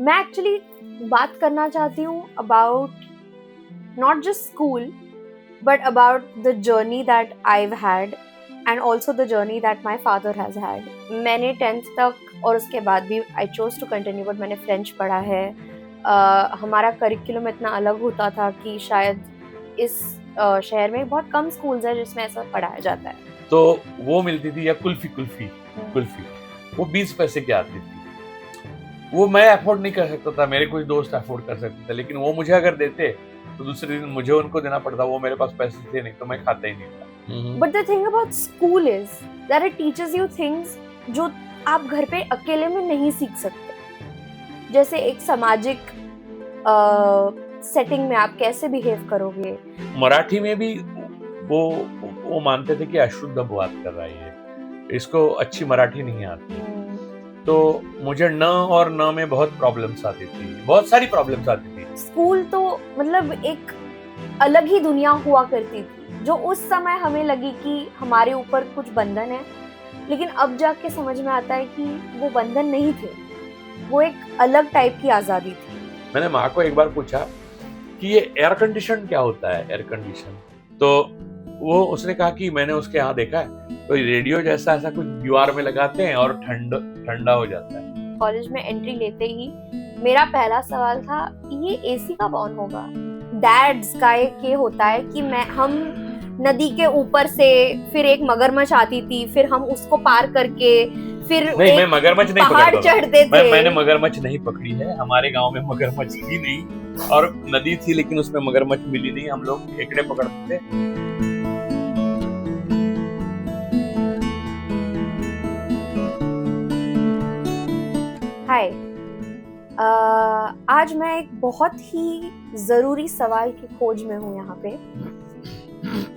मैं एक्चुअली बात करना चाहती हूँ about not just school but about the journey that I've had and also the journey that my father has had. मैंने 10th तक और उसके बाद भी I chose to continue but मैंने फ्रेंच पढ़ा है. हमारा करिकुलम इतना अलग होता था कि शायद इस शहर में बहुत कम स्कूल्स हैं जिसमें ऐसा पढ़ाया जाता है. तो वो मिलती थी या कुल्फी वो 20 पैसे की आती थी. वो मैं अफोर्ड नहीं कर सकता था, मेरे कुछ दोस्त अफोर्ड कर सकते थे, लेकिन वो मुझे अगर देते तो दूसरे दिन मुझे उनको देना पड़ता. वो मेरे पास पैसे थे नहीं तो मैं खाता ही नहीं था. But the thing about school is that it teaches you things जो आप घर पे अकेले में नहीं सीख सकते. जैसे एक सामाजिक सेटिंग में आप कैसे बिहेव करोगे. मराठी में भी वो मानते थे कि अशुद्ध बात कर रहा है, इसको अच्छी मराठी नहीं आती. तो मुझे न और न में बहुत प्रॉब्लम्स आती थी, बहुत सारी प्रॉब्लम्स आती थी. स्कूल तो मतलब एक अलग ही दुनिया हुआ करती थी जो उस समय हमें लगी कि हमारे ऊपर कुछ बंधन है, लेकिन अब जाके समझ में आता है कि वो बंधन नहीं थे, वो एक अलग टाइप की आजादी थी. मैंने माँ को एक बार पूछा कि ये एयर कंडीशन क्या होता है, एयर कंडीशन. तो वो उसने कहा कि मैंने उसके यहाँ देखा है तो रेडियो जैसा ऐसा कुछ दीवार में लगाते हैं और ठंडा हो जाता है. कॉलेज में एंट्री लेते ही मेरा पहला सवाल था ये एसी कब ऑन होगा. डैड्स का एक ये होता है कि हम नदी के ऊपर से फिर एक मगरमच्छ आती थी, फिर हम उसको पार करके फिर नहीं, मैं मगरमच्छ नहीं पहाड़ चढ़ते थे. मैंने मगरमच्छ नहीं पकड़ी है. हमारे गांव में मगरमच्छ थी नहीं और नदी थी लेकिन उसमें मगरमच्छ मिली नहीं. हम लोग खेकड़े पकड़ते थे. हाय, आज मैं एक बहुत ही जरूरी सवाल की खोज में हूँ यहाँ पे.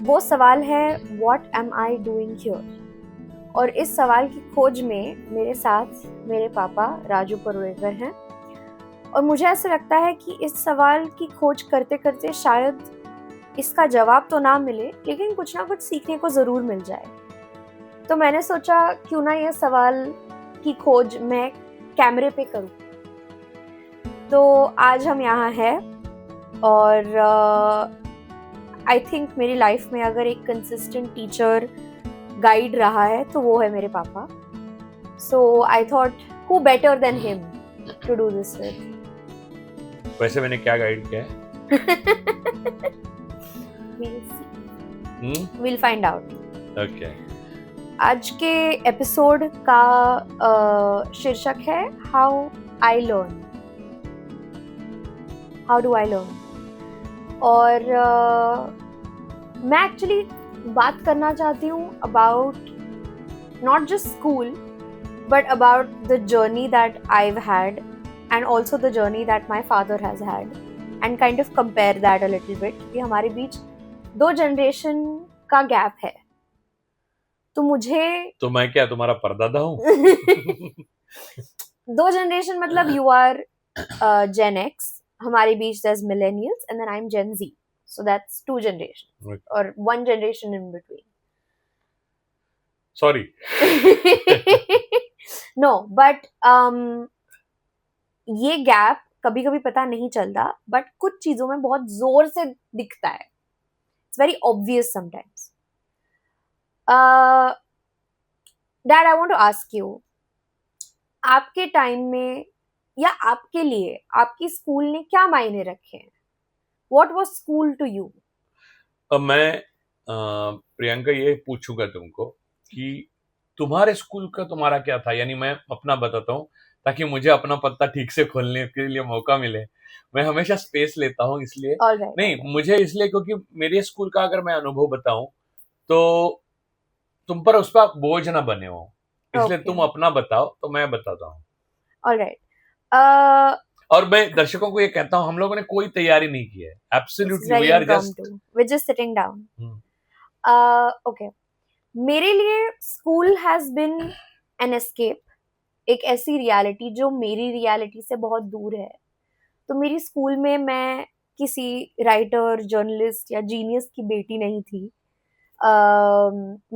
वो सवाल है What am I doing here? और इस सवाल की खोज में मेरे साथ मेरे पापा राजू परुलेकर हैं. और मुझे ऐसा लगता है कि इस सवाल की खोज करते करते शायद इसका जवाब तो ना मिले लेकिन कुछ ना कुछ सीखने को जरूर मिल जाए. तो मैंने सोचा क्यों ना ये सवाल की खोज मैं कैमरे पे करूं. तो आज हम यहाँ हैं और आई थिंक मेरी लाइफ में अगर एक कंसिस्टेंट टीचर गाइड रहा है तो वो है मेरे पापा. So I thought who better than him to do this with. वैसे मैंने क्या गाइड किया है? We'll find out. Okay. आज के एपिसोड का शीर्षक है how I learn. How do I learn. और मैं एक्चुअली बात करना चाहती हूँ about not just school but about the journey that I've had and also the journey that my father has had and kind of compare that a little bit कि हमारे बीच 2 generation का gap है. तो मैं क्या तुम्हारा परदादा हूँ? 2 जनरेशन मतलब you are Gen X, हमारे बीच there's millennials and then I'm Gen Z, so that's 2 generations. Right. Or 1 generation in between. Sorry. No, but ये गैप कभी कभी पता नहीं चलता बट कुछ चीजों में बहुत जोर से दिखता है. It's very obvious sometimes. Dad, I want to ask you, आपके टाइम में या आपके लिए आपकी स्कूल ने क्या मायने रखे हैं? What was school to you? अब मैं प्रियंका ये पूछूंगा तुमको कि तुम्हारे स्कूल का तुम्हारा क्या था. यानी मैं अपना बताता हूँ ताकि मुझे अपना पत्ता ठीक से खोलने के लिए मौका मिले. मैं हमेशा स्पेस लेता हूँ इसलिए. नहीं, मुझे इसलिए क्योंकि मेरे स्कूल का अगर मैं अनुभव बताऊं तो तुम पर उस पर बोझ ना बने हो, इसलिए तुम अपना बताओ तो मैं बताता हूँ. ऑलराइट. और मैं दर्शकों को ये कहता हूँ हम लोगों ने कोई तैयारी नहीं की है. Absolutely we are just sitting down. Okay, मेरे लिए school has been an escape. एक ऐसी रियलिटी जो मेरी रियलिटी से बहुत दूर है. तो मेरी स्कूल में मैं किसी राइटर, जर्नलिस्ट या जीनियस की बेटी नहीं थी.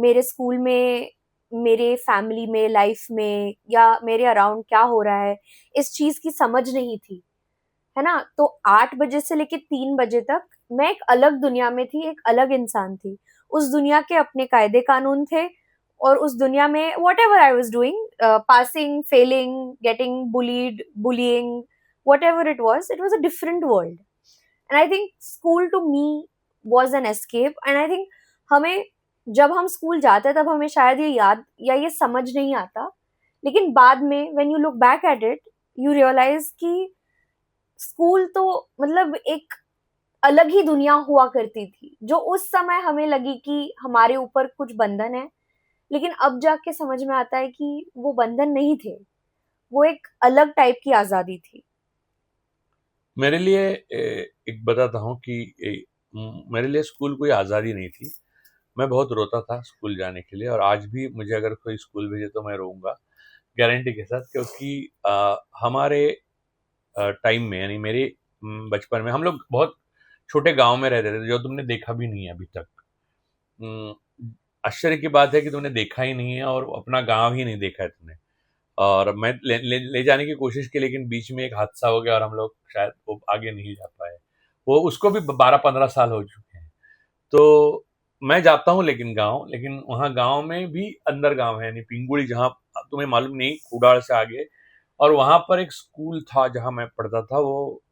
मेरे स्कूल में मेरे फैमिली में, लाइफ में या मेरे अराउंड क्या हो रहा है, इस चीज की समझ नहीं थी, है ना। तो 8 बजे से लेके 3 बजे तक मैं एक अलग दुनिया में थी, एक अलग इंसान थी। उस दुनिया के अपने कायदे कानून थे, और उस दुनिया में whatever I was doing, passing, failing, getting bullied, bullying, whatever it was a different world. And I think school to me was an escape. And I think हमें, जब हम स्कूल जाते हैं तब हमें शायद ये याद या ये समझ नहीं आता, लेकिन बाद में when you look back at it you realise कि स्कूल तो मतलब एक अलग ही दुनिया हुआ करती थी, जो उस समय हमें लगी कि हमारे ऊपर कुछ बंधन है, लेकिन अब जाके समझ में आता है कि वो बंधन नहीं थे, वो एक अलग टाइप की आजादी थी। मेरे लिए एक बताता हूँ कि मेरे लिए स्कूल कोई आज़ादी नहीं थी। मैं बहुत रोता था स्कूल जाने के लिए, और आज भी मुझे अगर कोई स्कूल भेजे तो मैं रोऊंगा गारंटी के साथ, क्योंकि हमारे टाइम में, यानी मेरे बचपन में, हम लोग बहुत छोटे गांव में रहते थे, जो तुमने देखा भी नहीं है अभी तक। अम, आश्चर्य की बात है कि तुमने देखा ही नहीं है, और अपना गांव ही नहीं देखा है तुमने। और मैं ले जाने की कोशिश की, लेकिन बीच में एक हादसा हो गया और हम लोग शायद वो आगे नहीं जा पाए। वो उसको भी 12-15 साल हो चुके हैं। तो मैं जाता हूँ लेकिन गांव, लेकिन वहाँ गांव में भी अंदर गांव है, यानी पिंगुड़ी, जहाँ तुम्हें मालूम नहीं, कुडाल से आगे। और वहाँ पर एक स्कूल था जहाँ मैं पढ़ता था, वो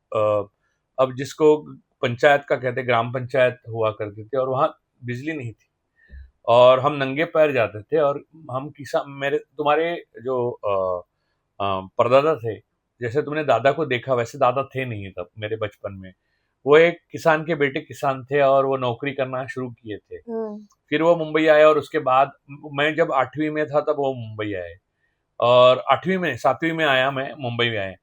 अब जिसको पंचायत का कहते, ग्राम पंचायत हुआ करती थी, और वहाँ बिजली नहीं थी, और हम नंगे पैर जाते थे। और हम किसान, मेरे तुम्हारे जो परदादा थे, जैसे तुमने दादा को देखा वैसे दादा थे नहीं तब मेरे बचपन में। वो एक किसान के बेटे किसान थे, और वो नौकरी करना शुरू किए थे। फिर वो मुंबई आए, और उसके बाद मैं जब 8वीं में था तब वो मुंबई आए, और 8वीं में 7वीं में आया मैं, मुंबई में आए।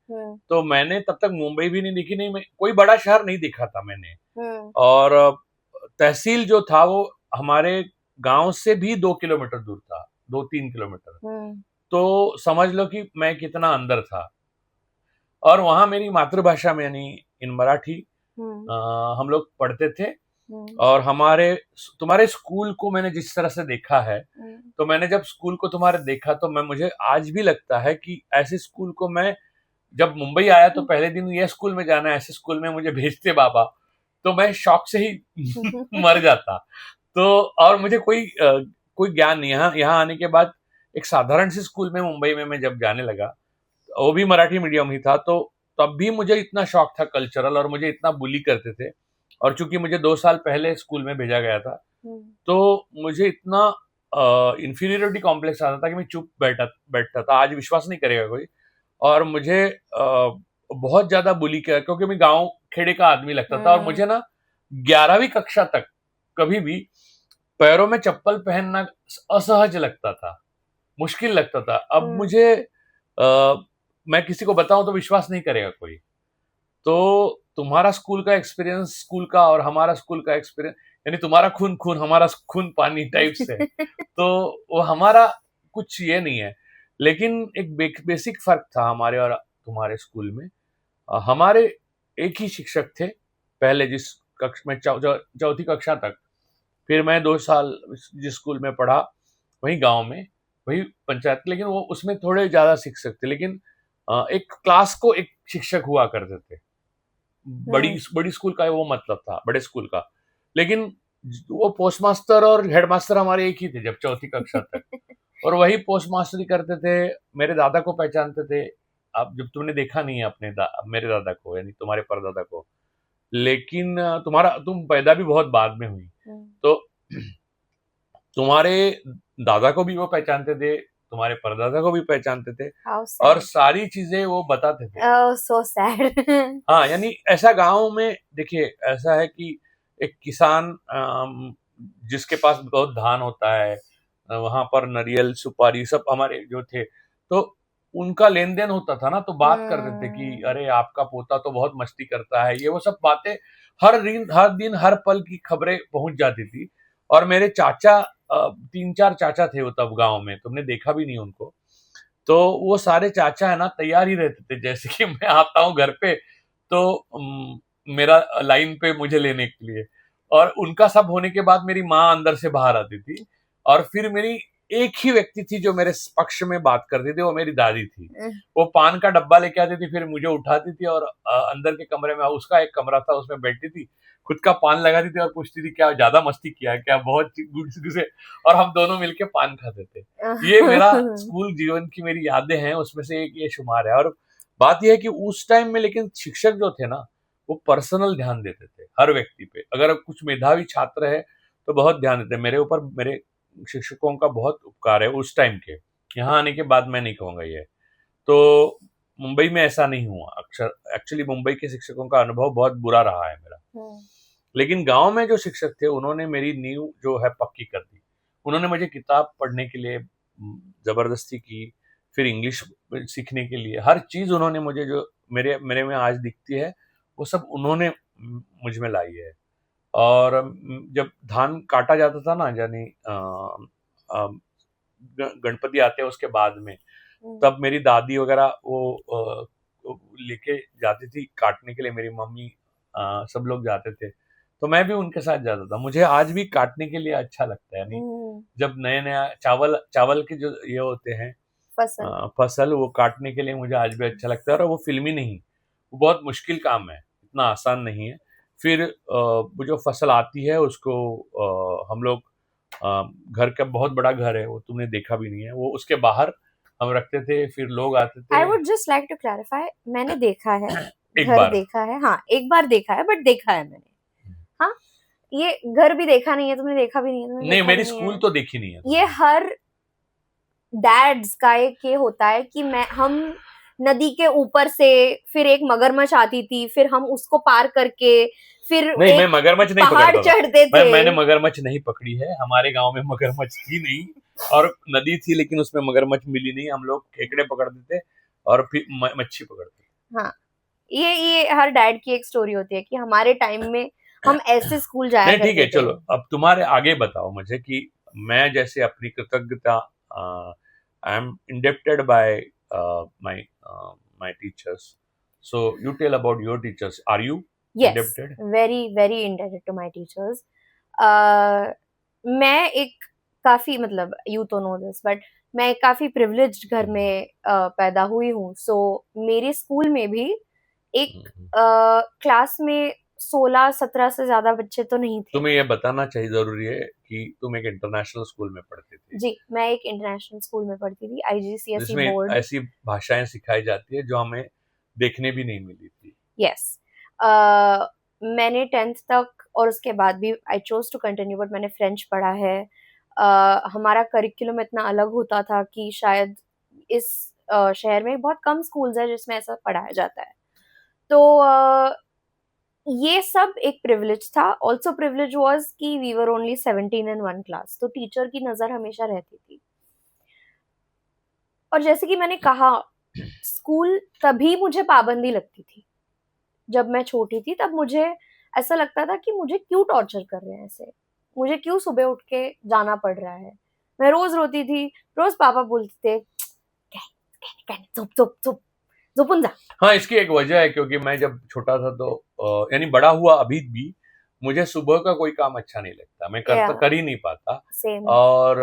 तो मैंने तब तक मुंबई भी नहीं देखी, नहीं, मैं कोई बड़ा शहर नहीं देखा था मैंने। और तहसील जो था वो हमारे गांव से भी 2 किलोमीटर दूर था, 2-3 किलोमीटर। तो समझ लो कि मैं कितना अंदर था। और वहां मेरी मातृभाषा में, यानी इन मराठी, हम लोग पढ़ते थे। और तुम्हारे स्कूल को मैंने जिस तरह से देखा है, तो मैंने जब स्कूल को तुम्हारे देखा, तो मुझे आज भी लगता है कि ऐसे स्कूल को मैं जब मुंबई आया तो पहले दिन ये स्कूल में जाना है, ऐसे स्कूल में मुझे भेजते बाबा, तो मैं शौक से ही मर जाता। तो और मुझे कोई ज्ञान नहीं। यहाँ आने के बाद एक साधारण सी स्कूल में मुंबई में मैं जब जाने लगा, वो भी मराठी मीडियम ही था, तो तब भी मुझे इतना शौक था कल्चरल, और मुझे इतना बुली करते थे। और चूंकि मुझे 2 साल पहले स्कूल में भेजा गया था, तो मुझे इतना इंफीरियरिटी कॉम्प्लेक्स आता था कि मैं चुप बैठता था, आज विश्वास नहीं करेगा कोई। और मुझे बहुत ज्यादा बुली किया, क्योंकि मैं गांव खेड़े का आदमी लगता था। और मुझे ना 11वीं कक्षा तक कभी भी पैरों में चप्पल पहनना असहज लगता था, मुश्किल लगता था। अब मुझे मैं किसी को बताऊं तो विश्वास नहीं करेगा कोई। तो तुम्हारा स्कूल का एक्सपीरियंस स्कूल का, और हमारा स्कूल का एक्सपीरियंस, यानी तुम्हारा खून खून हमारा खून पानी टाइप से। तो वो हमारा कुछ ये नहीं है, लेकिन एक बेसिक फर्क था हमारे और तुम्हारे स्कूल में। हमारे एक ही शिक्षक थे पहले, जिस कक्षा में, चौथी कक्षा तक। फिर मैं 2 साल जिस स्कूल में पढ़ा, वही गांव में, वही पंचायत, लेकिन वो उसमें थोड़े ज्यादा शिक्षक थे। लेकिन एक क्लास को एक शिक्षक हुआ करते थे। बड़ी स्कूल का वो मतलब था, बड़े स्कूल का। लेकिन वो पोस्टमास्टर और हेडमास्टर हमारे एक ही थे जब चौथी कक्षा तक। और वही पोस्टमास्टरी करते थे, मेरे दादा को पहचानते थे। अब जब तुमने देखा नहीं है मेरे दादा को, यानी तुम्हारे परदादा को, लेकिन तुम पैदा भी बहुत बाद में हुई, तो तुम्हारे दादा को भी वो पहचानते थे, तुम्हारे परदादा को भी पहचानते थे, और सारी चीजें वो बताते थे। so sad. हाँ, यानी ऐसा गांव में, देखिए ऐसा है कि एक किसान जिसके पास बहुत धान होता है, वहां पर नारियल सुपारी सब हमारे जो थे, तो उनका लेन देन होता था ना, तो बात करते थे कि अरे आपका पोता तो बहुत मस्ती करता है, ये वो सब बातें हर दिन हर पल की खबरें पहुंच जाती थी। और मेरे चाचा, 3-4 चाचा थे वो तब गांव में, तुमने देखा भी नहीं उनको। तो वो सारे चाचा है ना तैयार ही रहते थे, जैसे कि मैं आता हूँ घर पे, तो मेरा लाइन पे मुझे लेने के लिए। और उनका सब होने के बाद मेरी माँ अंदर से बाहर आती थी, और फिर मेरी एक ही व्यक्ति थी जो मेरे पक्ष में बात करती थी, वो मेरी दादी थी। वो पान का डब्बा लेके आती थी, फिर मुझे उठाती थी और अंदर के कमरे में, उसका एक कमरा था, उसमें बैठती थी, खुद का पान लगाती थी और पूछती थी क्या ज्यादा मस्ती किया, क्या बहुत गुड से, और हम दोनों मिलके पान खाते थे। ये मेरा स्कूल जीवन की मेरी यादें हैं, उसमें से एक ये शुमार है। और बात यह है कि उस टाइम में लेकिन शिक्षक जो थे ना, वो पर्सनल ध्यान देते थे हर व्यक्ति पे। अगर कुछ मेधावी छात्र है तो बहुत ध्यान देते। मेरे ऊपर मेरे शिक्षकों का बहुत उपकार है उस टाइम के। यहाँ आने के बाद मैं नहीं कहूँगा ये। तो मुंबई में ऐसा नहीं हुआ। अक्सर एक्चुअली मुंबई के शिक्षकों का अनुभव बहुत बुरा रहा है मेरा। लेकिन गांव में जो शिक्षक थे उन्होंने मेरी नींव जो है पक्की कर दी। उन्होंने मुझे किताब पढ़ने के लिए जबरदस्ती की, फिर इंग्लिश सीखने के लिए हर चीज उन्होंने मुझे, जो मेरे मेरे में आज दिखती है, वो सब उन्होंने मुझ में लाई है। और जब धान काटा जाता था ना, यानी गणपति आते हैं उसके बाद में, तब मेरी दादी वगैरह वो लेके जाती थी काटने के लिए, मेरी मम्मी सब लोग जाते थे, तो मैं भी उनके साथ जाता था। मुझे आज भी काटने के लिए अच्छा लगता है। नहीं, जब नया नया चावल के जो ये होते हैं फसल, वो काटने के लिए मुझे आज भी अच्छा लगता है। और वो फिल्मी नहीं, वो बहुत मुश्किल काम है, इतना आसान नहीं है। फिर वो जो फसल आती है उसको हम लोग, घर का बहुत बड़ा घर है वो, तुमने देखा भी नहीं है, वो उसके बाहर हम रखते थे, फिर लोग आते थे। I would just like to clarify, मैंने देखा है एक घर बार देखा है, हाँ एक बार देखा है, बट देखा है मैंने। हाँ, ये घर भी देखा नहीं है तुमने, देखा भी नहीं है तुमने, नहीं, मेरी स्कूल तो देखी नहीं है। ये हर डैड्स का एक ये होता है कि हम नदी के ऊपर से, फिर एक मगरमच्छ आती थी, फिर हम उसको पार करके फिर नहीं, मैं मगरमच्छ नहीं पहाड़ चढ़ते थे। मैंने मगरमच्छ नहीं पकड़ी है। हमारे गांव में मगरमच्छ थी नहीं, और नदी थी लेकिन उसमें मगरमच्छ मिली नहीं। हम लोग खेकड़े पकड़ते थे और फिर मच्छी पकड़ते। हाँ, ये हर डैड की एक स्टोरी होती है कि हमारे टाइम में हम ऐसे स्कूल जाया करते थे। ठीक है, चलो अब तुम्हारे आगे बताओ मुझे कि मैं जैसे अपनी कृतज्ञता, I am indebted by my teachers, so you tell about your teachers. Are you indebted? very indebted to my teachers. मैं एक काफी, मतलब you तो know this, but मैं एक काफी privileged घर में पैदा हुई हूँ। सो मेरे स्कूल में भी एक क्लास में 16-17 से ज्यादा बच्चे तो नहीं थे। तुम्हें ये बताना चाहिए, जरूरी है कि तुम एक इंटरनेशनल स्कूल में पढ़ती थी। जी, मैं एक इंटरनेशनल स्कूल में पढ़ती थी, IGCSE बोर्ड। ऐसी भाषाएं सिखाई जाती है जो हमें देखने भी नहीं मिली थी। यस, मैंने 10th तक और उसके बाद भी I chose to continue, but मैंने फ्रेंच पढ़ा है। हमारा करिकुलम इतना अलग होता था कि शायद इस शहर में बहुत कम स्कूल्स है जिसमें ऐसा पढ़ाया जाता है। तो ये सब एक प्रिविलेज था। ऑल्सो प्रिविलेज वॉज कि we were only 17 in one class, तो टीचर की नजर हमेशा रहती थी। और जैसे कि मैंने कहा, स्कूल तभी मुझे पाबंदी लगती थी जब मैं छोटी थी। तब मुझे ऐसा लगता था कि मुझे क्यों टॉर्चर कर रहे हैं ऐसे, मुझे क्यों सुबह उठ के जाना पड़ रहा है। मैं रोज रोती थी, रोज पापा बोलते थे झोपून जा। हाँ, इसकी एक वजह है, क्योंकि मैं जब छोटा था तो यानी बड़ा हुआ अभी भी, मुझे सुबह का कोई काम अच्छा नहीं लगता, मैं कर ही नहीं पाता। और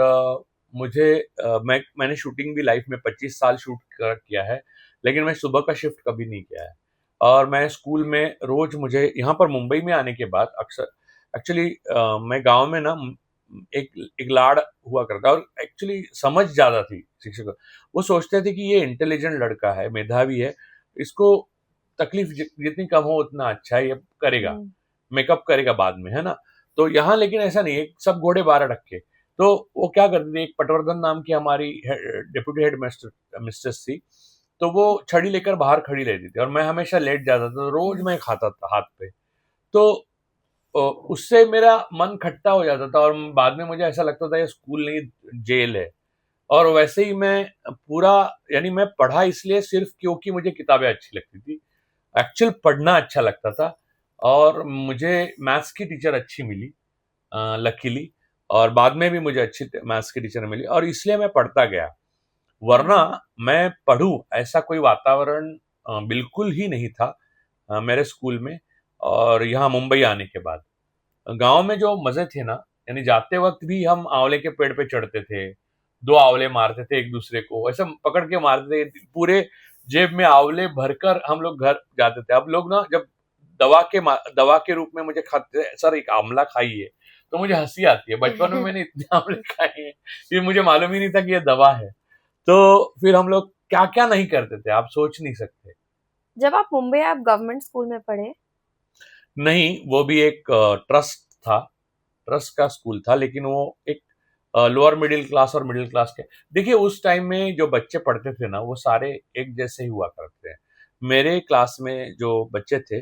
मैंने शूटिंग भी लाइफ में 25 साल शूट किया है, लेकिन मैं सुबह का शिफ्ट कभी नहीं किया है। और मैं स्कूल में रोज, मुझे यहाँ पर मुंबई में आने के बाद अक्सर, एक्चुअली मैं गांव में ना एक लाड़ हुआ करता, और एक्चुअली समझ ज्यादा थी शिक्षक। वो सोचते थे कि ये इंटेलिजेंट लड़का है, मेधावी है, इसको तकलीफ जितनी कम हो उतना अच्छा है, ये करेगा, मेकअप करेगा बाद में, है ना। तो यहाँ लेकिन ऐसा नहीं है, सब घोड़े 12 रखे। तो वो क्या करते थे, एक पटवर्धन नाम की हमारी डिप्यूटी हेड मिस्ट्रेस थी, तो वो छड़ी लेकर बाहर खड़ी रहती थी और मैं हमेशा लेट जाता था, तो रोज मैं खाता था हाथ पे। तो उससे मेरा मन खट्टा हो जाता था और बाद में मुझे ऐसा लगता था ये स्कूल नहीं जेल है। और वैसे ही मैं पूरा, यानी मैं पढ़ा इसलिए सिर्फ क्योंकि मुझे किताबें अच्छी लगती थी, एक्चुअल पढ़ना अच्छा लगता था। और मुझे मैथ्स की टीचर अच्छी मिली लकीली, और बाद में भी मुझे अच्छी मैथ्स की टीचर मिली, और इसलिए मैं पढ़ता गया। वरना मैं पढ़ूं ऐसा कोई वातावरण बिल्कुल ही नहीं था मेरे स्कूल में। और यहाँ मुंबई आने के बाद गांव में जो मजे थे ना, यानी जाते वक्त भी हम आंवले के पेड़ पे चढ़ते थे, दो आंवले मारते थे एक दूसरे को, ऐसे पकड़ के मारते थे, पूरे जेब में आंवले भरकर हम लोग घर जाते थे। अब लोग ना जब दवा के रूप में मुझे खाते, सर एक आंवला खाइए, तो मुझे हंसी आती है। बचपन में मैंने इतने आंवले खाए हैं, ये मुझे मालूम ही नहीं था कि ये दवा है। तो फिर हम लोग क्या क्या नहीं करते थे, आप सोच नहीं सकते। जब आप मुंबई, आप गवर्नमेंट स्कूल में पढ़े? नहीं, वो भी एक ट्रस्ट था, ट्रस्ट का स्कूल था, लेकिन वो एक लोअर मिडिल क्लास और मिडिल क्लास के। देखिए उस टाइम में जो बच्चे पढ़ते थे ना, वो सारे एक जैसे ही हुआ करते हैं। मेरे क्लास में जो बच्चे थे,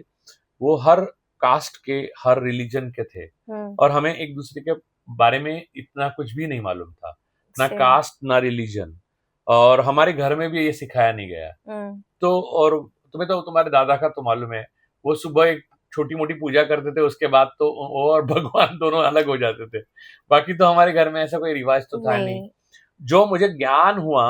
वो हर कास्ट के, हर रिलीजन के थे, और हमें एक दूसरे के बारे में इतना कुछ भी नहीं मालूम था, ना Same. कास्ट ना रिलीजन, और हमारे घर में भी ये सिखाया नहीं गया। तो और तुम्हें तो तुम्हारे दादा का तो मालूम है, वो सुबह एक छोटी मोटी पूजा करते थे, उसके बाद तो वो और भगवान दोनों अलग हो जाते थे। बाकी तो हमारे घर में ऐसा कोई रिवाज तो था नहीं। जो मुझे ज्ञान हुआ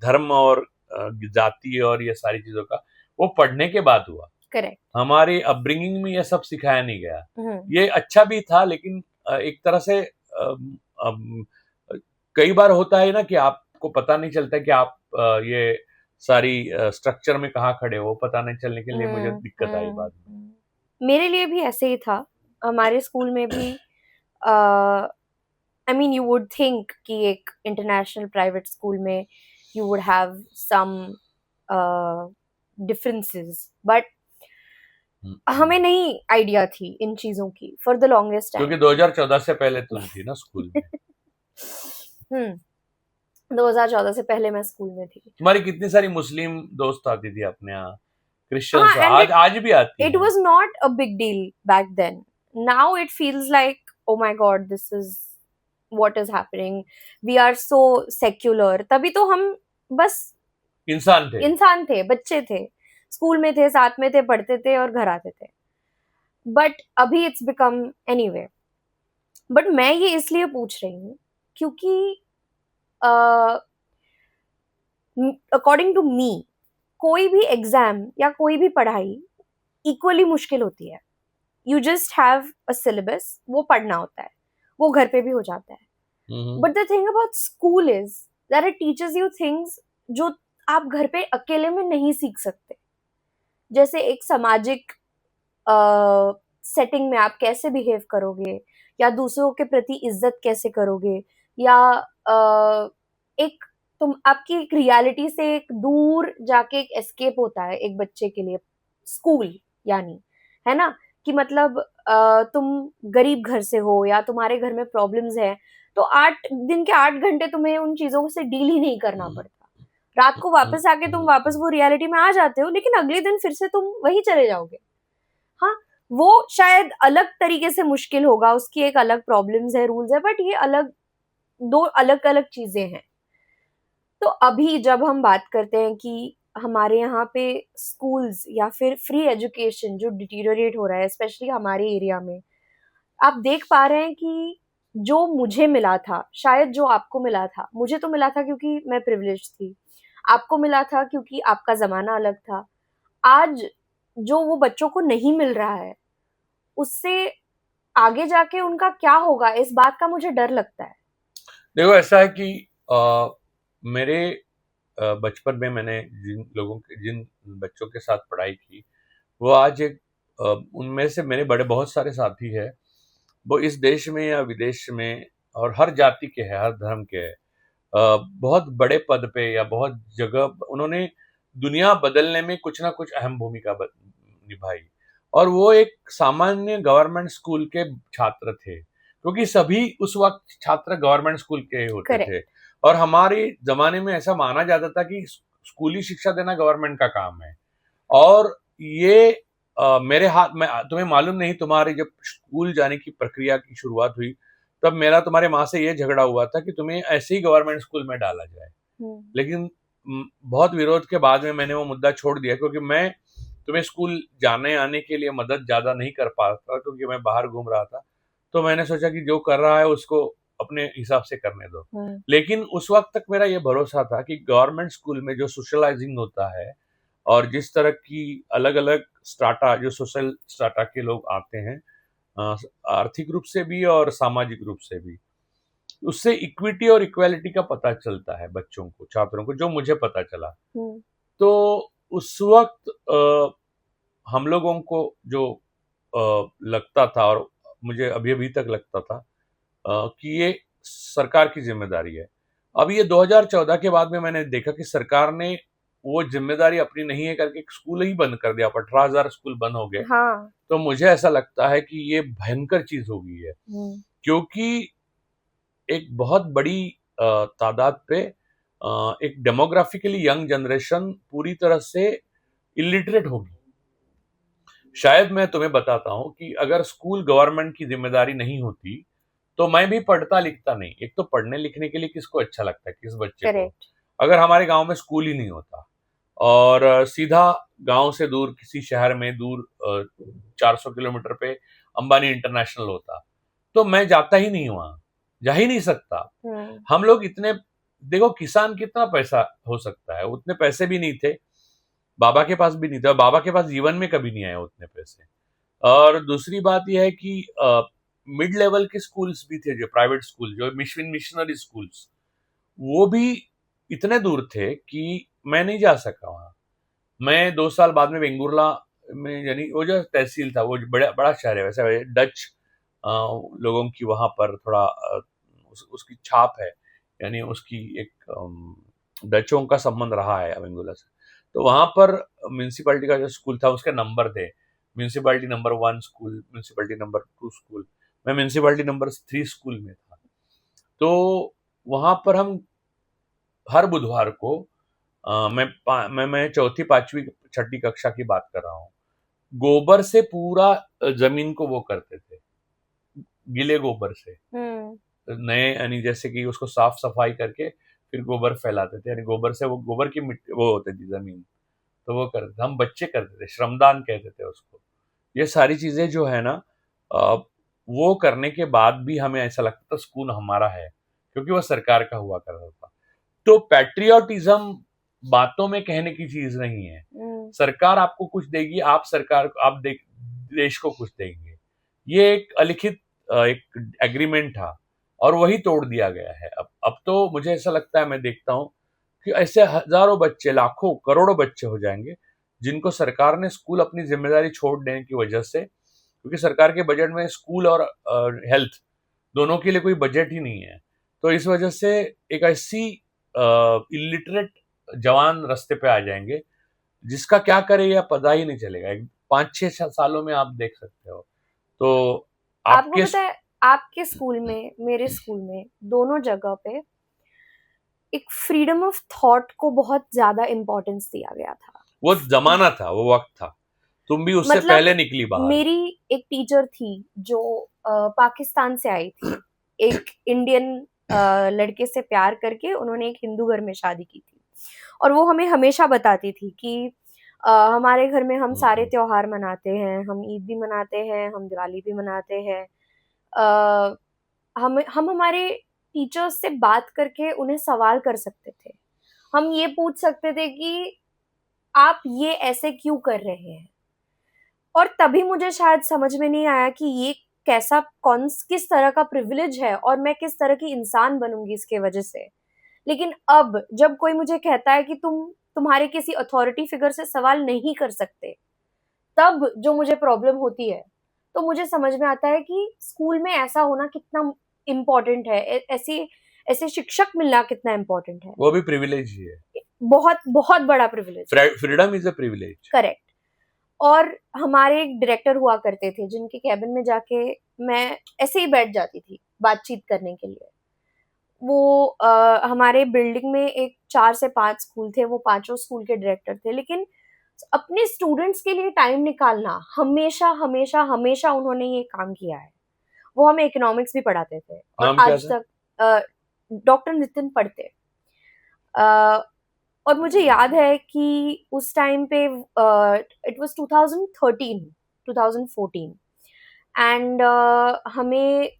धर्म और जाति और ये सारी चीजों का, वो पढ़ने के बाद हुआ। करेक्ट। हमारी अपब्रिंगिंग में ये सब सिखाया नहीं गया। ये अच्छा भी था, लेकिन एक तरह से कई बार होता है ना कि आपको पता नहीं चलता कि आप ये सारी स्ट्रक्चर में कहाँ खड़े हो, पता नहीं चलने के लिए मुझे दिक्कत आई बाद में। मेरे लिए भी ऐसे ही था। हमारे स्कूल में भी I mean, you would think कि एक इंटरनेशनल प्राइवेट स्कूल में you would have some differences, but हमें नहीं आइडिया थी इन चीजों की फॉर द लॉन्गेस्ट टाइम। क्योंकि 2014 से पहले तुम थी ना स्कूल में। 2014 से पहले मैं स्कूल में थी। तुम्हारी कितनी सारी मुस्लिम दोस्त आती थी अपने यहाँ, क्रिश्चियंस, आज भी आती है। It was not a big deal back then. Now it feels like, oh my God, this is what is happening. We are so secular. तभी तो हम बस इंसान थे, बच्चे थे, स्कूल में थे, साथ में थे, पढ़ते थे और घर आते थे। बट अभी इट्स बिकम एनीवे। बट मैं ये इसलिए पूछ रही हूँ क्योंकि अकॉर्डिंग टू मी, कोई भी एग्जाम या कोई भी पढ़ाई इक्वली मुश्किल होती है। You just have a syllabus, वो पढ़ना होता है, वो घर पे भी हो जाता है। But the thing about school is that it teaches you things जो आप घर पे अकेले में नहीं सीख सकते। जैसे एक सामाजिक सेटिंग में आप कैसे बिहेव करोगे, या दूसरों के प्रति इज्जत कैसे करोगे, या एक तुम आपकी एक रियलिटी से एक दूर जाके एक एस्केप होता है एक बच्चे के लिए स्कूल, यानी है ना कि मतलब तुम गरीब घर से हो या तुम्हारे घर में प्रॉब्लम्स है, तो 8 घंटे तुम्हें उन चीजों से डील ही नहीं करना पड़ता। रात को वापस आके तुम वापस वो रियलिटी में आ जाते हो, लेकिन अगले दिन फिर से तुम वही चले जाओगे। हाँ, वो शायद अलग तरीके से मुश्किल होगा, उसकी एक अलग प्रॉब्लम्स है, रूल्स है, बट ये अलग, दो अलग अलग चीजें हैं। तो अभी जब हम बात करते हैं कि हमारे यहाँ पे स्कूल्स या फिर फ्री एजुकेशन जो डिटीरियोरेट हो रहा है, स्पेशली हमारे एरिया में, आप देख पा रहे हैं कि जो मुझे मिला था, शायद जो आपको मिला था, मुझे तो मिला था क्योंकि मैं प्रिविलेज थी, आपको मिला था क्योंकि आपका जमाना अलग था। आज जो वो बच्चों को नहीं मिल रहा है, उससे आगे जाके उनका क्या होगा, इस बात का मुझे डर लगता है। देखो ऐसा है कि मेरे बचपन में मैंने जिन बच्चों के साथ पढ़ाई की, वो आज एक उनमें से मेरे बहुत सारे साथी हैं, वो इस देश में या विदेश में और हर जाति के हैं, हर धर्म के हैं, बहुत बड़े पद पे या बहुत जगह उन्होंने दुनिया बदलने में कुछ ना कुछ अहम भूमिका निभाई। और वो एक सामान्य गवर्नमेंट स्कूल के छात्र थे, क्योंकि सभी उस वक्त छात्र गवर्नमेंट स्कूल के होते थे, और हमारे जमाने में ऐसा माना जाता था कि स्कूली शिक्षा देना गवर्नमेंट का काम है। और ये मेरे हाथ में, तुम्हें मालूम नहीं, तुम्हारे जब स्कूल जाने की प्रक्रिया की शुरुआत हुई, तब मेरा तुम्हारे माँ से ये झगड़ा हुआ था कि तुम्हें ऐसे ही गवर्नमेंट स्कूल में डाला जाए। लेकिन बहुत विरोध के बाद में मैंने वो मुद्दा छोड़ दिया, क्योंकि मैं तुम्हें स्कूल जाने आने के लिए मदद ज्यादा नहीं कर पाता, क्योंकि मैं बाहर घूम रहा था। तो मैंने सोचा कि जो कर रहा है उसको अपने हिसाब से करने दो। लेकिन उस वक्त तक मेरा ये भरोसा था कि गवर्नमेंट स्कूल में जो सोशलाइजिंग होता है, और जिस तरह की अलग अलग स्ट्राटा, जो सोशल स्ट्राटा के लोग आते हैं, आर्थिक रूप से भी और सामाजिक रूप से भी, उससे इक्विटी और इक्वालिटी का पता चलता है बच्चों को, छात्रों को, जो मुझे पता चला। तो उस वक्त हम लोगों को जो लगता था, और मुझे अभी अभी तक लगता था कि ये सरकार की जिम्मेदारी है। अब ये 2014 के बाद में मैंने देखा कि सरकार ने वो जिम्मेदारी अपनी नहीं है करके स्कूल ही बंद कर दिया, 18,000 स्कूल बंद हो गए। हाँ। तो मुझे ऐसा लगता है कि ये भयंकर चीज हो गई है, क्योंकि एक बहुत बड़ी तादाद पे एक डेमोग्राफिकली यंग जनरेशन पूरी तरह से इलिटरेट होगी। शायद मैं तुम्हें बताता हूं कि अगर स्कूल गवर्नमेंट की जिम्मेदारी नहीं होती तो मैं भी पढ़ता लिखता नहीं। एक तो पढ़ने लिखने के लिए किसको अच्छा लगता है, किस बच्चे को? अगर हमारे गांव में स्कूल ही नहीं होता और सीधा गांव से दूर किसी शहर में दूर 400 किलोमीटर पे अंबानी इंटरनेशनल होता तो मैं जाता ही नहीं, वहां जा ही नहीं सकता। हम लोग इतने, देखो किसान कितना पैसा हो सकता है, उतने पैसे भी नहीं थे, बाबा के पास भी नहीं था, बाबा के पास जीवन में कभी नहीं आए उतने पैसे। और दूसरी बात यह है कि मिड लेवल के स्कूल्स भी थे, जो प्राइवेट स्कूल, जो मिशनरी स्कूल्स, वो भी इतने दूर थे कि मैं नहीं जा सका वहां। मैं 2 साल बाद में वेंगुर्ला में, यानी वो जो तहसील था, वो बड़ा बड़ा शहर है वैसे, डच लोगों की वहां पर थोड़ा उसकी छाप है, यानी उसकी एक डचों का संबंध रहा है वेंगुर्ला से। तो वहां पर म्यूनिसिपैलिटी का जो स्कूल था उसके नंबर थे, municipality number 1 school, municipality number 2 school. मैं म्यूनिसिपैलिटी नंबर 3 स्कूल में था। तो वहां पर हम हर बुधवार को मैं चौथी पांचवी छठी कक्षा की बात कर रहा हूँ, गोबर से पूरा जमीन को वो करते थे, गीले गोबर से, नए, यानी जैसे कि उसको साफ सफाई करके फिर गोबर फैलाते थे, यानी गोबर से, वो गोबर की मिट्टी वो होती थी जमीन, तो वो करते थे, हम बच्चे करते थे, श्रमदान कहते थे उसको। ये सारी चीजें जो है ना, वो करने के बाद भी हमें ऐसा लगता था स्कूल हमारा है, क्योंकि वो सरकार का हुआ करता था। तो पैट्रियोटिज्म बातों में कहने की चीज नहीं है। सरकार आपको कुछ देगी, आप सरकार को, आप देश को कुछ देंगे, ये एक अलिखित एक एग्रीमेंट था और वही तोड़ दिया गया है। अब तो मुझे ऐसा लगता है, मैं देखता हूँ कि ऐसे हजारों बच्चे, लाखों करोड़ों बच्चे हो जाएंगे जिनको सरकार ने स्कूल अपनी जिम्मेदारी छोड़ देने की वजह से, क्योंकि सरकार के बजट में स्कूल और हेल्थ दोनों के लिए कोई बजट ही नहीं है, तो इस वजह से एक ऐसी इलिटरेट जवान रास्ते पे आ जाएंगे जिसका क्या करे या पता ही नहीं चलेगा। 5-6 सालों में आप देख सकते हो। तो आपको पता है, आपके स्कूल में, मेरे स्कूल में, दोनों जगह पे एक फ्रीडम ऑफ थॉट को बहुत ज्यादा इम्पोर्टेंस दिया गया था। वो जमाना था, वो वक्त था, तुम भी उससे मतलब पहले निकली बाहर। मेरी एक टीचर थी जो पाकिस्तान से आई थी, एक इंडियन लड़के से प्यार करके उन्होंने एक हिंदू घर में शादी की थी, और वो हमें हमेशा बताती थी कि हमारे घर में हम सारे त्योहार मनाते हैं, हम ईद भी मनाते हैं, हम दिवाली भी मनाते हैं। हम हमारे टीचर्स से बात करके उन्हें सवाल कर सकते थे। हम ये पूछ सकते थे कि आप ये ऐसे क्यों कर रहे हैं, और तभी मुझे शायद समझ में नहीं आया कि ये कैसा, किस तरह का प्रिविलेज है और मैं किस तरह की इंसान बनूंगी इसके वजह से। लेकिन अब जब कोई मुझे कहता है कि तुम्हारे किसी अथॉरिटी फिगर से सवाल नहीं कर सकते, तब जो मुझे प्रॉब्लम होती है, तो मुझे समझ में आता है कि स्कूल में ऐसा होना कितना इम्पोर्टेंट है, ऐसे ऐसे शिक्षक मिलना कितना इम्पोर्टेंट है। वो भी प्रिविलेज ही है, बहुत बहुत बड़ा privilege. Freedom is a privilege. Correct. और हमारे एक डायरेक्टर हुआ करते थे जिनके कैबिन में जाके मैं ऐसे ही बैठ जाती थी बातचीत करने के लिए। वो हमारे बिल्डिंग में एक 4 से 5 स्कूल थे, वो पांचों स्कूल के डायरेक्टर थे, लेकिन अपने स्टूडेंट्स के लिए टाइम निकालना हमेशा हमेशा हमेशा उन्होंने ये काम किया है। वो हमें इकोनॉमिक्स भी पढ़ाते थे और आज तक डॉक्टर नितिन पढ़ते। और मुझे याद है कि उस टाइम पे इट वाज 2014 एंड हमें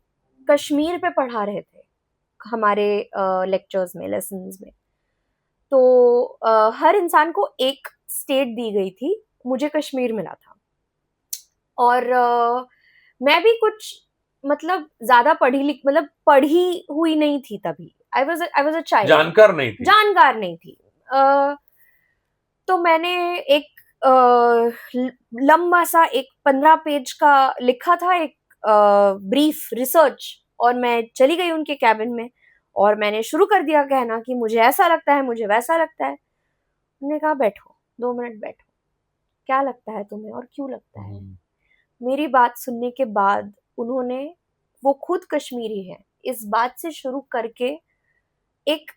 कश्मीर पे पढ़ा रहे थे हमारे लेक्चर्स में, लेसन्स में। तो हर इंसान को एक स्टेट दी गई थी, मुझे कश्मीर मिला था, और मैं भी कुछ मतलब ज्यादा पढ़ी हुई नहीं थी तभी। आई वॉज अ चाइल्ड, जानकार नहीं थी। तो मैंने एक लंबा सा एक 15 पेज का लिखा था, एक ब्रीफ रिसर्च, और मैं चली गई उनके कैबिन में और मैंने शुरू कर दिया कहना कि मुझे ऐसा लगता है, मुझे वैसा लगता है। उन्होंने कहा बैठो, 2 मिनट बैठो, क्या लगता है तुम्हें और क्यों लगता है? मेरी बात सुनने के बाद उन्होंने, वो खुद कश्मीरी है, इस बात से शुरू करके एक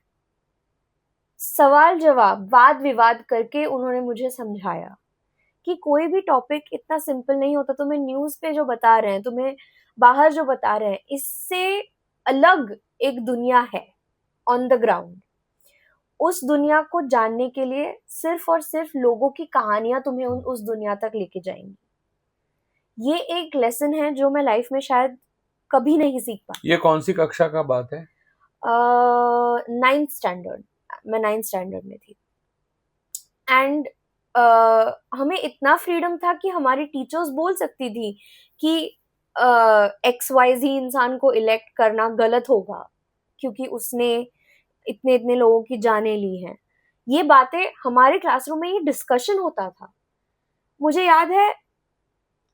सवाल जवाब, वाद विवाद करके उन्होंने मुझे समझाया कि कोई भी टॉपिक इतना सिंपल नहीं होता। तुम्हें न्यूज़ पे जो बता रहे हैं, तुम्हें बाहर जो बता रहे हैं, इससे अलग एक दुनिया है ऑन द ग्राउंड। उस दुनिया को जानने के लिए सिर्फ और सिर्फ लोगों की कहानियां तुम्हें उस दुनिया तक लेके जाएंगी। ये एक लेसन है जो मैं लाइफ में शायद कभी नहीं सीख पाई। ये कौन सी कक्षा का बात है? 9th स्टैंडर्ड, मैं 9th स्टैंडर्ड में थी। एंड हमें इतना फ्रीडम था कि हमारी टीचर्स बोल सकती थी कि XYZ इंसान को इलेक्ट करना गलत होगा क्योंकि उसने इतने इतने लोगों की जानें ली हैं। ये बातें हमारे क्लासरूम में, ये डिस्कशन होता था। मुझे याद है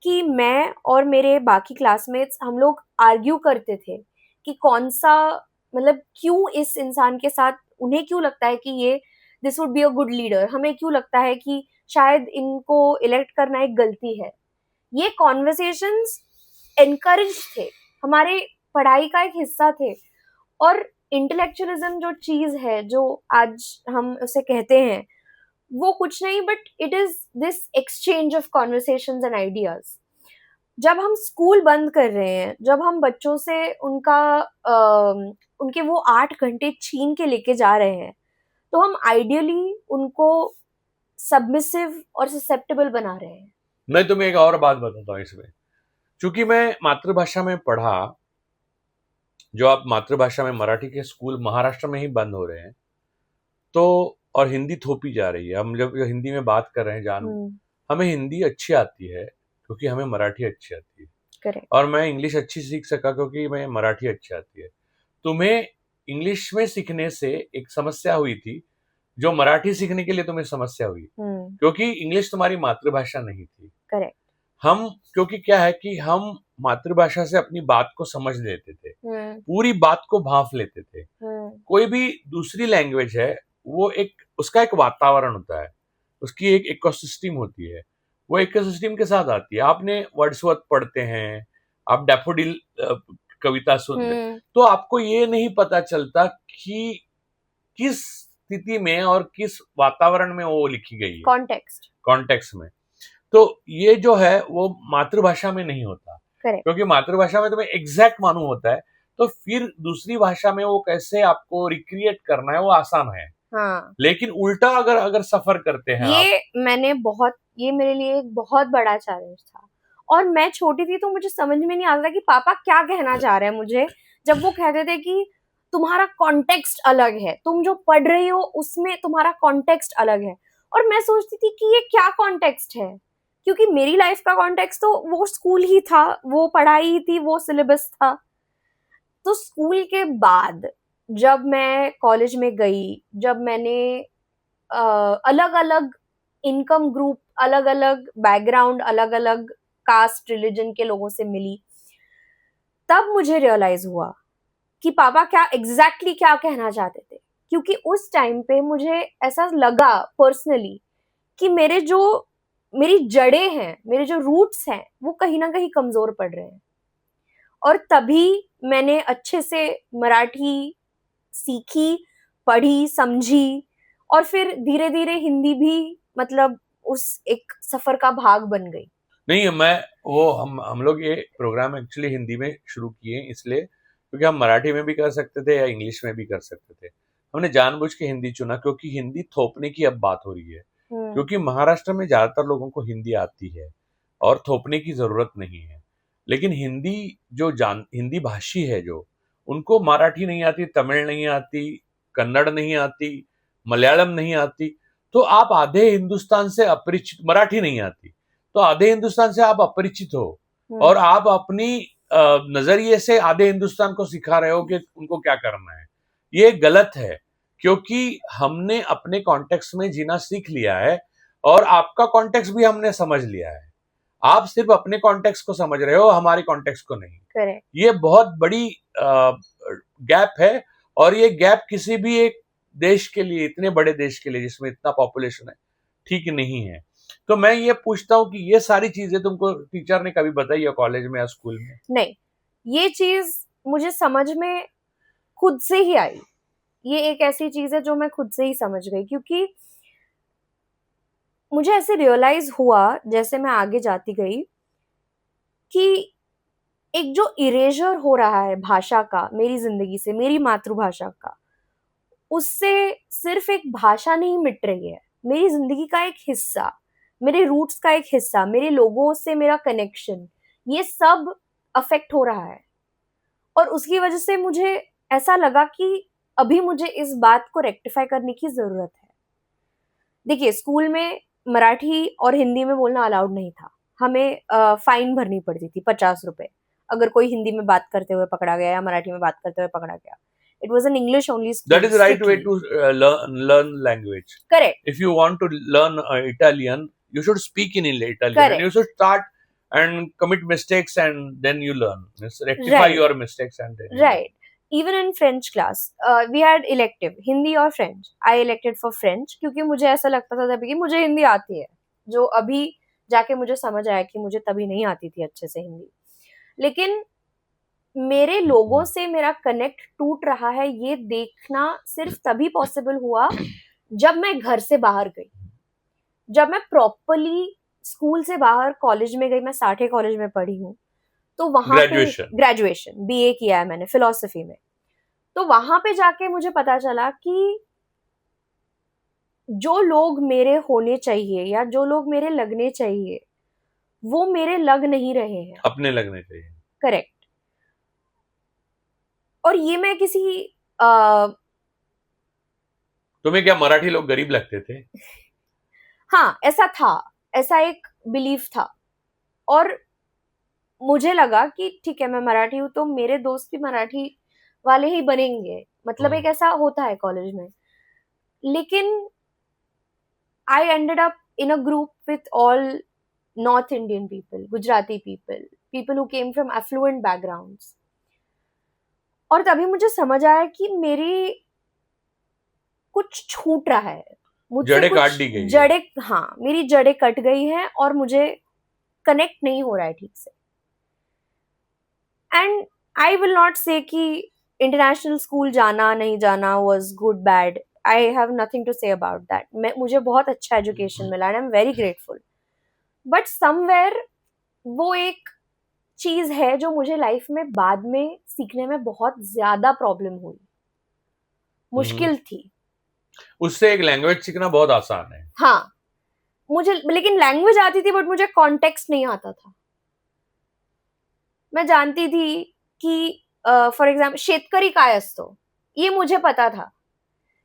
कि मैं और मेरे बाकी क्लासमेट्स, हम लोग आर्ग्यू करते थे कि कौन सा, मतलब क्यों इस इंसान के साथ, उन्हें क्यों लगता है कि ये this would be a good leader, हमें क्यों लगता है कि शायद इनको इलेक्ट करना एक गलती है। ये कॉन्वर्सेशंस एनकरेज थे, हमारे पढ़ाई का एक हिस्सा थे। और इंटेलेक्चुअलिज्म जो चीज है, जो आज हम उसे कहते हैं, वो कुछ नहीं but it is this exchange of conversations and ideas. जब हम स्कूल बंद कर रहे हैं, जब हम बच्चों से उनके वो 8 घंटे छीन के लेके जा रहे हैं, तो हम आइडियली उनको सबमिसिव और ससेप्टेबल बना रहे हैं। मैं तुम्हें एक और बात बताता हूँ इसमें। चूंकि मैं मातृभाषा में पढ़ा, जो आप मातृभाषा में मराठी के स्कूल महाराष्ट्र में ही बंद हो रहे हैं, तो और हिंदी थोपी जा रही है। हम जब हिंदी में बात कर रहे हैं, हमें हिंदी अच्छी आती है क्योंकि हमें मराठी अच्छी आती है। करेक्ट। और मैं इंग्लिश अच्छी सीख सका क्योंकि मैं मराठी अच्छी आती है। तुम्हें इंग्लिश में सीखने से एक समस्या हुई थी जो मराठी सीखने के लिए तुम्हें समस्या हुई, क्योंकि इंग्लिश तुम्हारी मातृभाषा नहीं थी। करेक्ट। हम, क्योंकि क्या है कि हम मातृभाषा से अपनी बात को समझ लेते थे, पूरी बात को भांप लेते थे। कोई भी दूसरी लैंग्वेज है, वो उसका एक वातावरण होता है, उसकी एक इकोसिस्टम होती है, वो इकोसिस्टम के साथ आती है। आपने वर्ड्सवर्थ पढ़ते हैं, आप डैफोडिल कविता सुनते हैं, तो आपको ये नहीं पता चलता कि किस स्थिति में और किस वातावरण में वो लिखी गई है, कॉन्टेक्स्ट में। तो ये जो है वो मातृभाषा में नहीं होता। Correct. क्योंकि मातृभाषा में तुम्हें एग्जैक्ट मालूम होता है, तो फिर दूसरी भाषा में वो कैसे आपको रिक्रिएट करना है वो आसान है। हाँ। लेकिन उल्टा अगर सफर करते हैं ये मेरे लिए एक बहुत बड़ा चैलेंज था। और मैं छोटी थी तो मुझे समझ में नहीं आता था कि पापा क्या कहना चाह रहे हैं मुझे, जब वो कहते थे कि तुम्हारा कॉन्टेक्स्ट अलग है, तुम जो पढ़ रही हो उसमें तुम्हारा कॉन्टेक्स्ट अलग है। और मैं सोचती थी कि ये क्या कॉन्टेक्स्ट है, क्योंकि मेरी लाइफ का कॉन्टेक्स्ट तो वो स्कूल ही था, वो पढ़ाई ही थी, वो सिलेबस था। तो स्कूल के बाद जब मैं कॉलेज में गई, जब मैंने अलग अलग इनकम ग्रुप, अलग अलग बैकग्राउंड, अलग अलग कास्ट, रिलीजन के लोगों से मिली, तब मुझे रियलाइज हुआ कि पापा क्या एग्जैक्टली क्या कहना चाहते थे। क्योंकि उस टाइम पे मुझे ऐसा लगा पर्सनली कि मेरी जड़ें हैं, मेरे जो रूट्स हैं, वो कहीं ना कहीं कमजोर पड़ रहे हैं। और तभी मैंने अच्छे से मराठी सीखी, पढ़ी, समझी, और फिर धीरे धीरे हिंदी भी मतलब उस एक सफर का भाग बन गई। नहीं, हम लोग ये प्रोग्राम एक्चुअली हिंदी में शुरू किए इसलिए क्योंकि हम मराठी में भी कर सकते थे या इंग्लिश में भी कर सकते थे। हमने जानबूझ के हिंदी चुना क्योंकि हिंदी थोपने की अब बात हो रही है। क्योंकि महाराष्ट्र में ज्यादातर लोगों को हिंदी आती है और थोपने की जरूरत नहीं है। लेकिन हिंदी भाषी है जो, उनको मराठी नहीं आती, तमिल नहीं आती, कन्नड़ नहीं आती, मलयालम नहीं आती, तो आप आधे हिंदुस्तान से अपरिचित, मराठी नहीं आती तो आधे हिंदुस्तान से आप अपरिचित हो और आप अपनी नजरिए से आधे हिंदुस्तान को सिखा रहे हो कि उनको क्या करना है। ये गलत है, क्योंकि हमने अपने कॉन्टेक्स्ट में जीना सीख लिया है और आपका कॉन्टेक्स्ट भी हमने समझ लिया है। आप सिर्फ अपने कॉन्टेक्स्ट को समझ रहे हो, हमारे कॉन्टेक्स्ट को नहीं। करेक्ट। ये बहुत बड़ी गैप है, और ये गैप किसी भी एक देश के लिए, इतने बड़े देश के लिए जिसमें इतना पॉपुलेशन है, ठीक नहीं है। तो मैं ये पूछता हूँ कि ये सारी चीजें तुमको टीचर ने कभी बताई है कॉलेज में या स्कूल में? नहीं, ये चीज मुझे समझ में खुद से ही आई। ये एक ऐसी चीज है जो मैं खुद से ही समझ गई, क्योंकि मुझे ऐसे रियलाइज हुआ जैसे मैं आगे जाती गई कि एक जो इरेजर हो रहा है भाषा का मेरी जिंदगी से, मेरी मातृभाषा का, उससे सिर्फ एक भाषा नहीं मिट रही है, मेरी जिंदगी का एक हिस्सा, मेरे रूट्स का एक हिस्सा, मेरे लोगों से मेरा कनेक्शन, ये सब अफेक्ट हो रहा है। और उसकी वजह से मुझे ऐसा लगा कि अभी मुझे इस बात को रेक्टिफाई करने की जरूरत है। देखिए, स्कूल में मराठी और हिंदी में बोलना अलाउड नहीं था। हमें फाइन भरनी पड़ती थी 50 रुपए, अगर कोई हिंदी में बात करते हुए पकड़ा गया या मराठी में बात करते हुए पकड़ा गया। It was an English only school. That is the right way strictly. to learn language. Correct. If you want to learn Italian, you should speak in Italian. Correct. And you should start and commit mistakes and then you learn. Rectify Right. your mistakes and then you Right. Even in French class, we had elective Hindi और French. I elected for French क्योंकि मुझे ऐसा लगता था तभी कि मुझे हिंदी आती है, जो अभी जाके मुझे समझ आया कि मुझे तभी नहीं आती थी अच्छे से हिंदी। लेकिन मेरे लोगों से मेरा कनेक्ट टूट रहा है, ये देखना सिर्फ तभी पॉसिबल हुआ जब मैं घर से बाहर गई, जब मैं प्रॉपरली स्कूल से बाहर कॉलेज में गई। मैं साठे कॉलेज में पढ़ी हूँ, तो वहां पे ग्रेजुएशन बीए किया है मैंने फिलॉसफी में। तो वहां पे जाके मुझे पता चला कि जो लोग मेरे होने चाहिए या जो लोग मेरे लगने चाहिए, वो मेरे लग नहीं रहे हैं, अपने लगने चाहिए। करेक्ट। और ये मैं किसी तुम्हें क्या मराठी लोग गरीब लगते थे? हाँ, ऐसा था, ऐसा एक बिलीफ था। और मुझे लगा कि ठीक है, मैं मराठी हूँ तो मेरे दोस्त भी मराठी वाले ही बनेंगे, मतलब एक ऐसा होता है कॉलेज में। लेकिन I ended up in a group with all north Indian people, Gujarati people, people who came from affluent backgrounds. और तभी मुझे समझ आया कि मेरी कुछ छूट रहा है, जड़ें काट दी गई, जड़ें, हाँ, मेरी जड़ें कट गई हैं और मुझे कनेक्ट नहीं हो रहा है ठीक से। एंड आई विल नॉट से कि इंटरनेशनल स्कूल जाना नहीं जाना was good bad, I have nothing to say about that. मुझे बहुत अच्छा एजुकेशन मिला and I am very grateful. But somewhere वो एक चीज है जो मुझे लाइफ में बाद में सीखने में बहुत ज्यादा प्रॉब्लम हुई, मुश्किल थी। उससे एक लैंग्वेज सीखना बहुत आसान है। हाँ, मुझे लेकिन लैंग्वेज आती थी, बट मुझे कॉन्टेक्स्ट नहीं आता था। मैं जानती थी कि फॉर एग्जाम्पल शेतकरी काय असतो, ये मुझे पता था,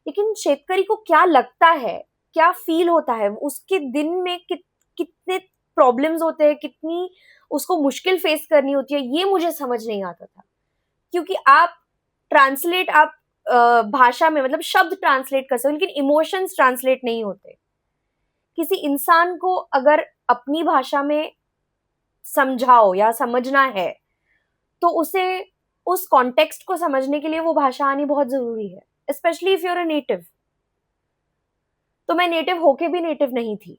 लेकिन शेतकरी को क्या लगता है, क्या फील होता है, उसके दिन में कितने प्रॉब्लम्स होते हैं, कितनी उसको मुश्किल फेस करनी होती है, ये मुझे समझ नहीं आता था। क्योंकि आप ट्रांसलेट, आप भाषा में मतलब शब्द ट्रांसलेट कर सकते, लेकिन इमोशंस ट्रांसलेट नहीं होते। किसी इंसान को अगर अपनी भाषा में समझाओ या समझना है, तो उसे उस कॉन्टेक्स्ट को समझने के लिए वो भाषा आनी बहुत जरूरी है, specially if you are a native. तो मैं नेटिव होके भी नेटिव नहीं थी।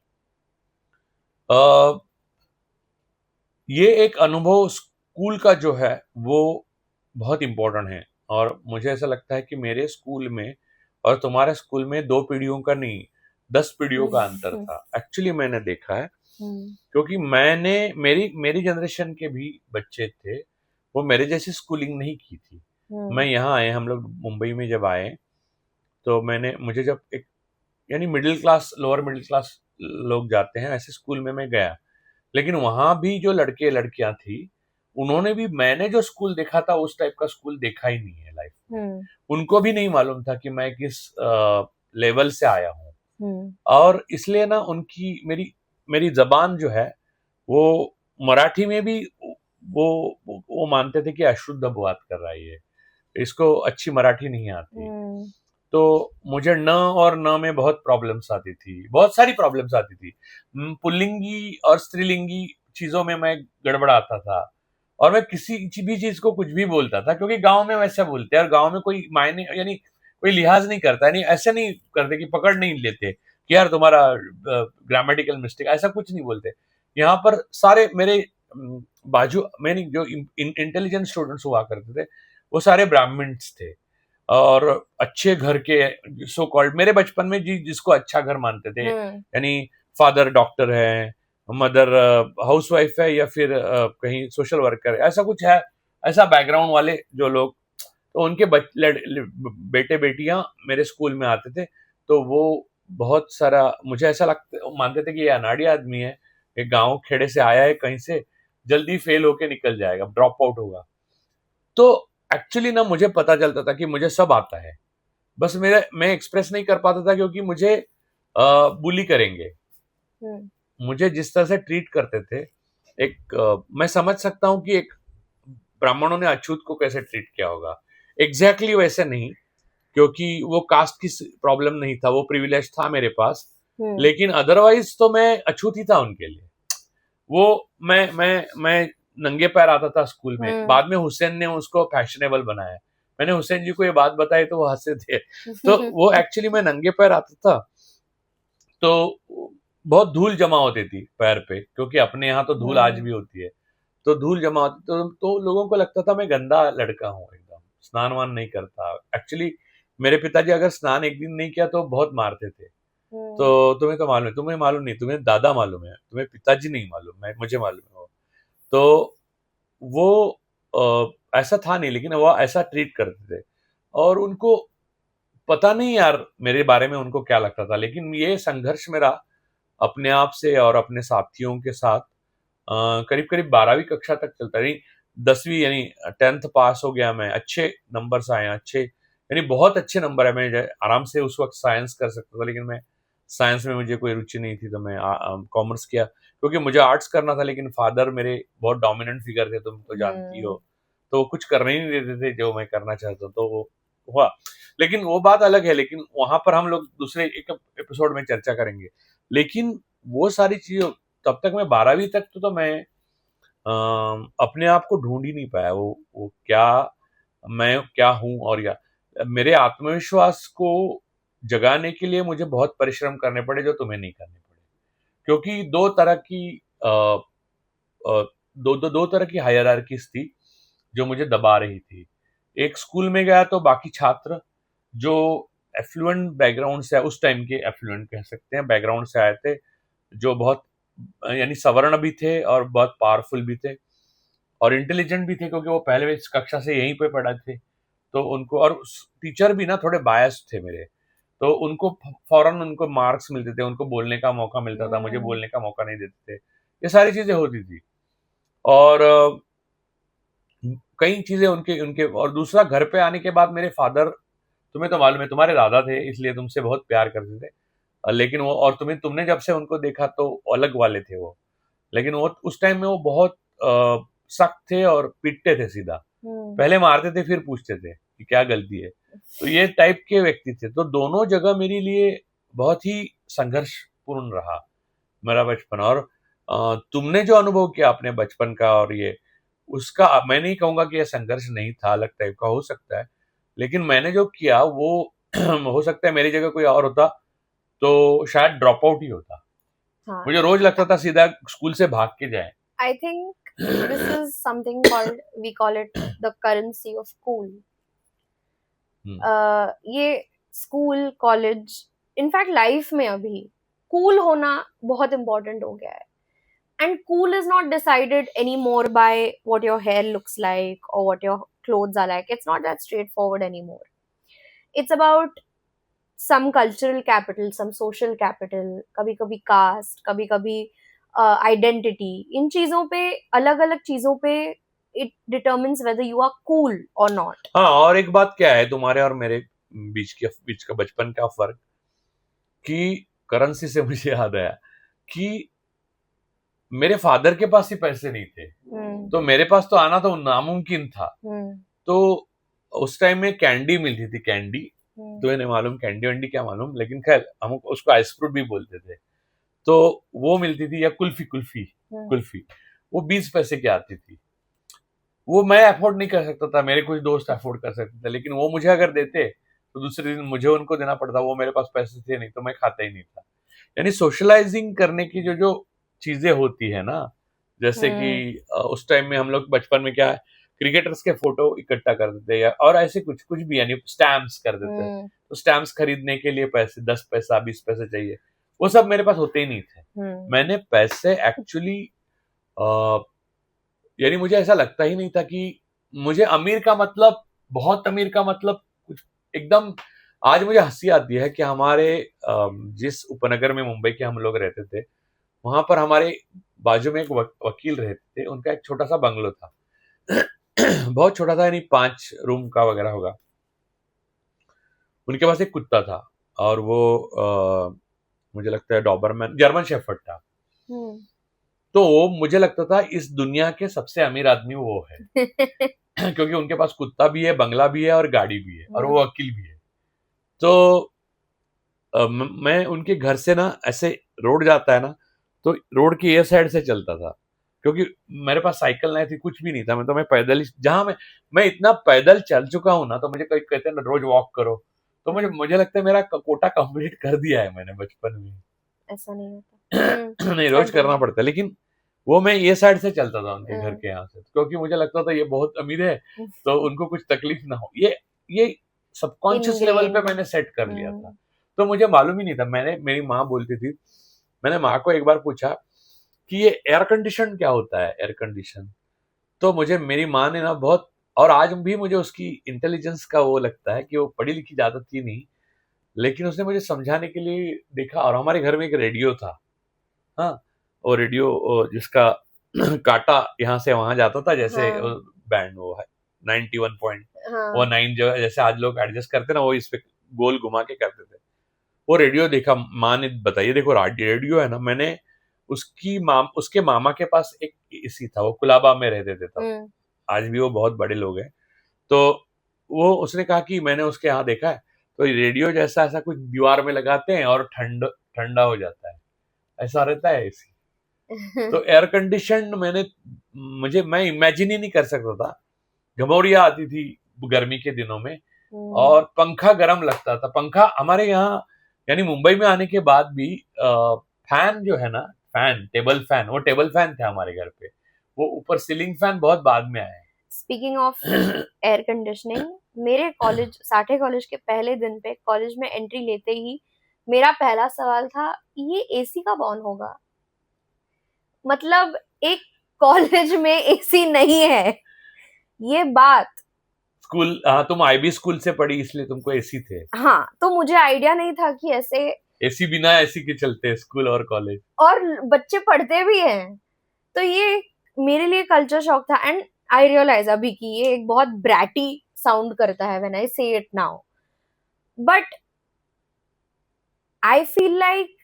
ये एक अनुभव स्कूल का जो है वो बहुत इम्पोर्टेंट है, और मुझे ऐसा लगता है कि मेरे स्कूल में और तुम्हारे स्कूल में 2 पीढ़ियों का नहीं, 10 पीढ़ियों का अंतर था। एक्चुअली मैंने देखा है, क्योंकि मेरी जनरेशन के भी बच्चे थे, वो मेरे जैसी स्कूलिंग नहीं की थी। मैं यहाँ आए, हम लोग मुंबई में जब आए, तो मुझे जब एक यानी middle class, lower middle class लोग जाते हैं ऐसे स्कूल में मैं गया। लेकिन वहां भी जो लड़के लड़कियां थी, उन्होंने भी मैंने जो स्कूल देखा था उस टाइप का स्कूल देखा ही नहीं है लाइफ में। उनको भी नहीं मालूम था कि मैं किस लेवल से आया हूँ। और इसलिए ना उनकी मेरी जबान जो है वो मराठी में भी वो मानते थे कि अशुद्ध बात कर रहा है ये, इसको अच्छी मराठी नहीं आती। तो मुझे न और न में बहुत प्रॉब्लम्स आती थी, बहुत सारी प्रॉब्लम्स आती थी। पुल्लिंगी और स्त्रीलिंगी चीजों में मैं गड़बड़ाता था, और मैं किसी भी चीज को कुछ भी बोलता था, क्योंकि गांव में वैसा बोलते हैं, और गांव में कोई मायने यानी कोई लिहाज नहीं करता, यानी ऐसे नहीं करते कि पकड़ नहीं लेते कि यार तुम्हारा ग्रामेटिकल मिस्टेक, ऐसा कुछ नहीं बोलते। यहाँ पर सारे मेरे बाजू मैंने जो इंटेलिजेंट स्टूडेंट्स हुआ करते थे वो सारे ब्राह्मण्स थे, और अच्छे घर के, सो कॉल्ड मेरे बचपन में जिसको अच्छा घर मानते थे, यानी फादर डॉक्टर है, मदर हाउसवाइफ है, या फिर कहीं सोशल वर्कर, ऐसा कुछ है, ऐसा बैकग्राउंड वाले जो लोग, तो उनके बेटे बेटियां मेरे स्कूल में आते थे। तो वो बहुत सारा मुझे ऐसा लगता मानते थे कि ये अनाड़ी आदमी है, ये गांव खेड़े से आया है कहीं से, जल्दी फेल होके निकल जाएगा, ड्रॉप आउट होगा। तो एक्चुअली ना मुझे पता चलता था कि मुझे सब आता है, बस मैं एक्सप्रेस नहीं कर पाता था, क्योंकि मुझे बुली करेंगे, मुझे जिस तरह से ट्रीट करते थे। मैं समझ सकता हूँ कि एक ब्राह्मणों ने अछूत को कैसे ट्रीट किया होगा, एग्जैक्टली वैसे नहीं, क्योंकि वो कास्ट की प्रॉब्लम नहीं था, वो प्रिविलेज था मेरे पास, लेकिन अदरवाइज तो मैं अछूत ही था उनके लिए। वो मैं नंगे पैर आता था स्कूल में, बाद में हुसैन ने उसको फैशनेबल बनाया। मैंने हुसैन जी को ये बात बताई तो वो हंसे थे। तो वो एक्चुअली मैं नंगे पैर आता था, तो बहुत धूल जमा होती थी पैर पे, क्योंकि अपने यहाँ तो धूल आज भी होती है, तो धूल जमा होती, तो लोगों को लगता था मैं गंदा लड़का हूँ, एकदम स्नान वान नहीं करता। एक्चुअली मेरे पिताजी अगर स्नान एक दिन नहीं किया तो बहुत मारते थे। तो तुम्हें तो मालूम है, तुम्हें मालूम नहीं, तुम्हें दादा मालूम है, तुम्हें पिताजी नहीं मालूम, मुझे मालूम है। तो वो ऐसा था नहीं, लेकिन वो ऐसा ट्रीट करते थे, और उनको पता नहीं यार मेरे बारे में उनको क्या लगता था। लेकिन ये संघर्ष मेरा अपने आप से और अपने साथियों के साथ करीब करीब 12वीं कक्षा तक चलता रही। 10वीं यानी 10th पास हो गया मैं, अच्छे नंबर्स आए, अच्छे यानी बहुत अच्छे नंबर है, मैं आराम से उस वक्त साइंस कर सकता था, लेकिन मैं साइंस में मुझे कोई रुचि नहीं थी, तो मैं कॉमर्स किया, क्योंकि मुझे आर्ट्स करना था। लेकिन फादर मेरे बहुत डोमिनेंट फिगर थे, तुम तो जानती हो, तो वो कुछ करने ही नहीं देते थे जो मैं करना चाहता, तो वो हुआ। लेकिन वो बात अलग है, लेकिन वहां पर हम लोग दूसरे एक एपिसोड में चर्चा करेंगे। लेकिन वो सारी चीजें, तब तक मैं 12वीं तक तो मैं अपने आप को ढूंढ ही नहीं पाया, वो क्या मैं क्या हूं, और या मेरे आत्मविश्वास को जगाने के लिए मुझे बहुत परिश्रम करने पड़े, जो तुम्हें नहीं करने पड़े, क्योंकि दो तरह की दो तरह की हायरार्कीज थी जो मुझे दबा रही थी। एक स्कूल में गया तो बाकी छात्र जो एफ्लुएंट बैकग्राउंड से, उस टाइम के एफ्लुएंट कह सकते हैं बैकग्राउंड से आए थे, जो बहुत यानी सवर्ण भी थे और बहुत पावरफुल भी थे और इंटेलिजेंट भी थे, क्योंकि वो पहले कक्षा से यहीं पे पढ़े थे। तो उनको, और टीचर भी ना थोड़े बायस थे मेरे, तो उनको फौरन उनको मार्क्स मिलते थे, उनको बोलने का मौका मिलता था, मुझे बोलने का मौका नहीं देते थे। ये सारी चीजें होती थी, और कई चीजें उनके उनके और दूसरा, घर पे आने के बाद मेरे फादर, तुम्हें तो मालूम है, तुम्हारे दादा थे इसलिए तुमसे बहुत प्यार करते थे, लेकिन वो, और तुमने जब से उनको देखा तो अलग वाले थे वो, लेकिन वो उस टाइम में वो बहुत सख्त थे और पीटते थे सीधा, पहले मारते थे फिर पूछते थे कि क्या गलती है। तो ये टाइप के व्यक्ति थे। तो दोनों जगह मेरे लिए बहुत ही संघर्षपूर्ण रहा मेरा बचपन। और तुमने जो अनुभव किया अपने बचपन का, और ये उसका, मैं नहीं कहूंगा कि यह संघर्ष नहीं था, अलग टाइप का हो सकता है, लेकिन मैंने जो किया वो हो सकता है मेरी जगह कोई और होता तो शायद ड्रॉप आउट ही होता। हाँ, मुझे रोज लगता था सीधा स्कूल से भाग के जाए। I think this is something called, we call it the currency of cool. ये स्कूल, कॉलेज, इनफैक्ट लाइफ में अभी कूल होना बहुत इम्पोर्टेंट हो गया है. And cool is not decided anymore by what your hair looks like or what your clothes are like. It's not that straightforward anymore. It's about some cultural capital, some social capital, कभी-कभी caste, कभी-कभी identity. इन चीजों पे, अलग-अलग चीजों पे it determines whether you are cool or not. हाँ, और एक बात क्या है तुम्हारे और मेरे बीच का बचपन का फर्क, कि करेंसी से मुझे याद आया कि मेरे फादर के पास ही पैसे नहीं थे, तो मेरे पास तो आना तो नामुमकिन था। तो उस टाइम में कैंडी मिलती थी, कैंडी, तो इन्हें मालूम कैंडी वंडी क्या मालूम, लेकिन खैर हम उसको आइस फ्रूट भी बोलते थे। तो वो मिलती थी, या कुल्फी, कुल्फी वो 20 पैसे की आती थी। वो मैं अफोर्ड नहीं कर सकता था, मेरे कुछ दोस्त अफोर्ड कर सकते थे, लेकिन वो मुझे अगर देते तो दूसरे दिन मुझे उनको देना पड़ता, वो मेरे पास पैसे थे नहीं, तो मैं खाता ही नहीं था। यानी सोशलाइजिंग करने की जो चीजें होती है ना, जैसे कि उस टाइम में हम लोग बचपन में क्या है, क्रिकेटर्स के फोटो इकट्ठा कर देते या और ऐसे कुछ भी, यानी स्टैम्प्स कर देते, तो स्टैम्प्स खरीदने के लिए पैसे 10 पैसा 20 पैसे चाहिए, वो सब मेरे पास होते ही नहीं थे। मैंने पैसे एक्चुअली, यानी मुझे ऐसा लगता ही नहीं था कि मुझे अमीर का मतलब, बहुत अमीर का मतलब कुछ एकदम। आज मुझे हंसी आती है कि हमारे जिस उपनगर में मुंबई के हम लोग रहते थे, वहां पर हमारे बाजू में एक वकील रहते थे, उनका एक छोटा सा बंगलो था बहुत छोटा था, यानी 5 रूम का वगैरह होगा। उनके पास एक कुत्ता था और वो मुझे लगता है डॉबरमैन, जर्मन शेफर्ड था। तो मुझे लगता था इस दुनिया के सबसे अमीर आदमी वो है क्योंकि उनके पास कुत्ता भी है, बंगला भी है और गाड़ी भी है, और वो वकील भी है। तो मैं उनके घर से ना, ऐसे रोड जाता है ना, तो रोड की ये साइड से चलता था, क्योंकि मेरे पास साइकिल नहीं थी, कुछ भी नहीं था। मैं पैदल ही, जहां मैं इतना पैदल चल चुका हूं ना, तो मुझे कोई कहते हैं ना रोज वॉक करो, तो मुझे लगता है मेरा कोटा कंप्लीट कर दिया है मैंने बचपन में। ऐसा नहीं होता नहीं, रोज करना पड़ता है, लेकिन वो मैं ये साइड से चलता था उनके घर के यहाँ से, क्योंकि मुझे लगता था ये बहुत अमीर है तो उनको कुछ तकलीफ ना हो। ये सबकॉन्शियस लेवल पे मैंने सेट कर लिया था, तो मुझे मालूम ही नहीं था। मेरी माँ बोलती थी, मैंने माँ को एक बार पूछा कि ये एयर कंडीशन क्या होता है, एयर कंडीशन, तो मुझे मेरी माँ ने ना बहुत, और आज भी मुझे उसकी इंटेलिजेंस का वो लगता है कि वो पढ़ी लिखी ज्यादा थी नहीं, लेकिन उसने मुझे समझाने के लिए देखा। और हमारे घर में एक रेडियो था, हाँ, वो रेडियो जिसका काटा यहाँ से वहां जाता था, जैसे बैंड वो है 91.9 जो जैसे आज लोग एडजस्ट करते ना, वो इस पे गोल घुमा के करते थे। वो रेडियो देखा, माँ ने बताइए देखो रेडियो है ना। मैंने उसके मामा के पास एक एसी था, वो कुलाबा में रहते थे तब, आज भी वो बहुत बड़े लोग हैं। तो वो उसने कहा कि मैंने उसके यहाँ देखा है, तो रेडियो जैसा ऐसा कुछ दीवार में लगाते हैं और ठंडा हो जाता है, ऐसा रहता है एसी। तो एयर कंडीशन मैं इमेजिन ही नहीं कर सकता था। घमौरिया आती थी गर्मी के दिनों में, और पंखा गर्म लगता था। पंखा हमारे यहाँ, यानी मुंबई में आने के बाद भी फैन जो है ना, टेबल फैन, वो टेबल फैन थे हमारे घर पे, वो ऊपर सीलिंग फैन बहुत बाद में आया है। स्पीकिंग ऑफ एयर कंडीशनिंग, मेरे कॉलेज, साठे कॉलेज के पहले दिन पे कॉलेज में एंट्री लेते ही मेरा पहला सवाल था, ये एसी कब ऑन होगा? मतलब एक कॉलेज में एसी नहीं है, ये बात। स्कूल, हाँ, तुम आईबी स्कूल से पढ़ी इसलिए तुमको एसी थे। हाँ, तो मुझे आइडिया नहीं था कि ऐसे एसी बिना एसी के चलते हैं स्कूल और कॉलेज, और बच्चे पढ़ते भी हैं। तो ये मेरे लिए कल्चर शॉक था। एंड आई रियलाइज अभी कि ये एक बहुत ब्रैटी साउंड करता है व्हेन आई से it now, but I feel like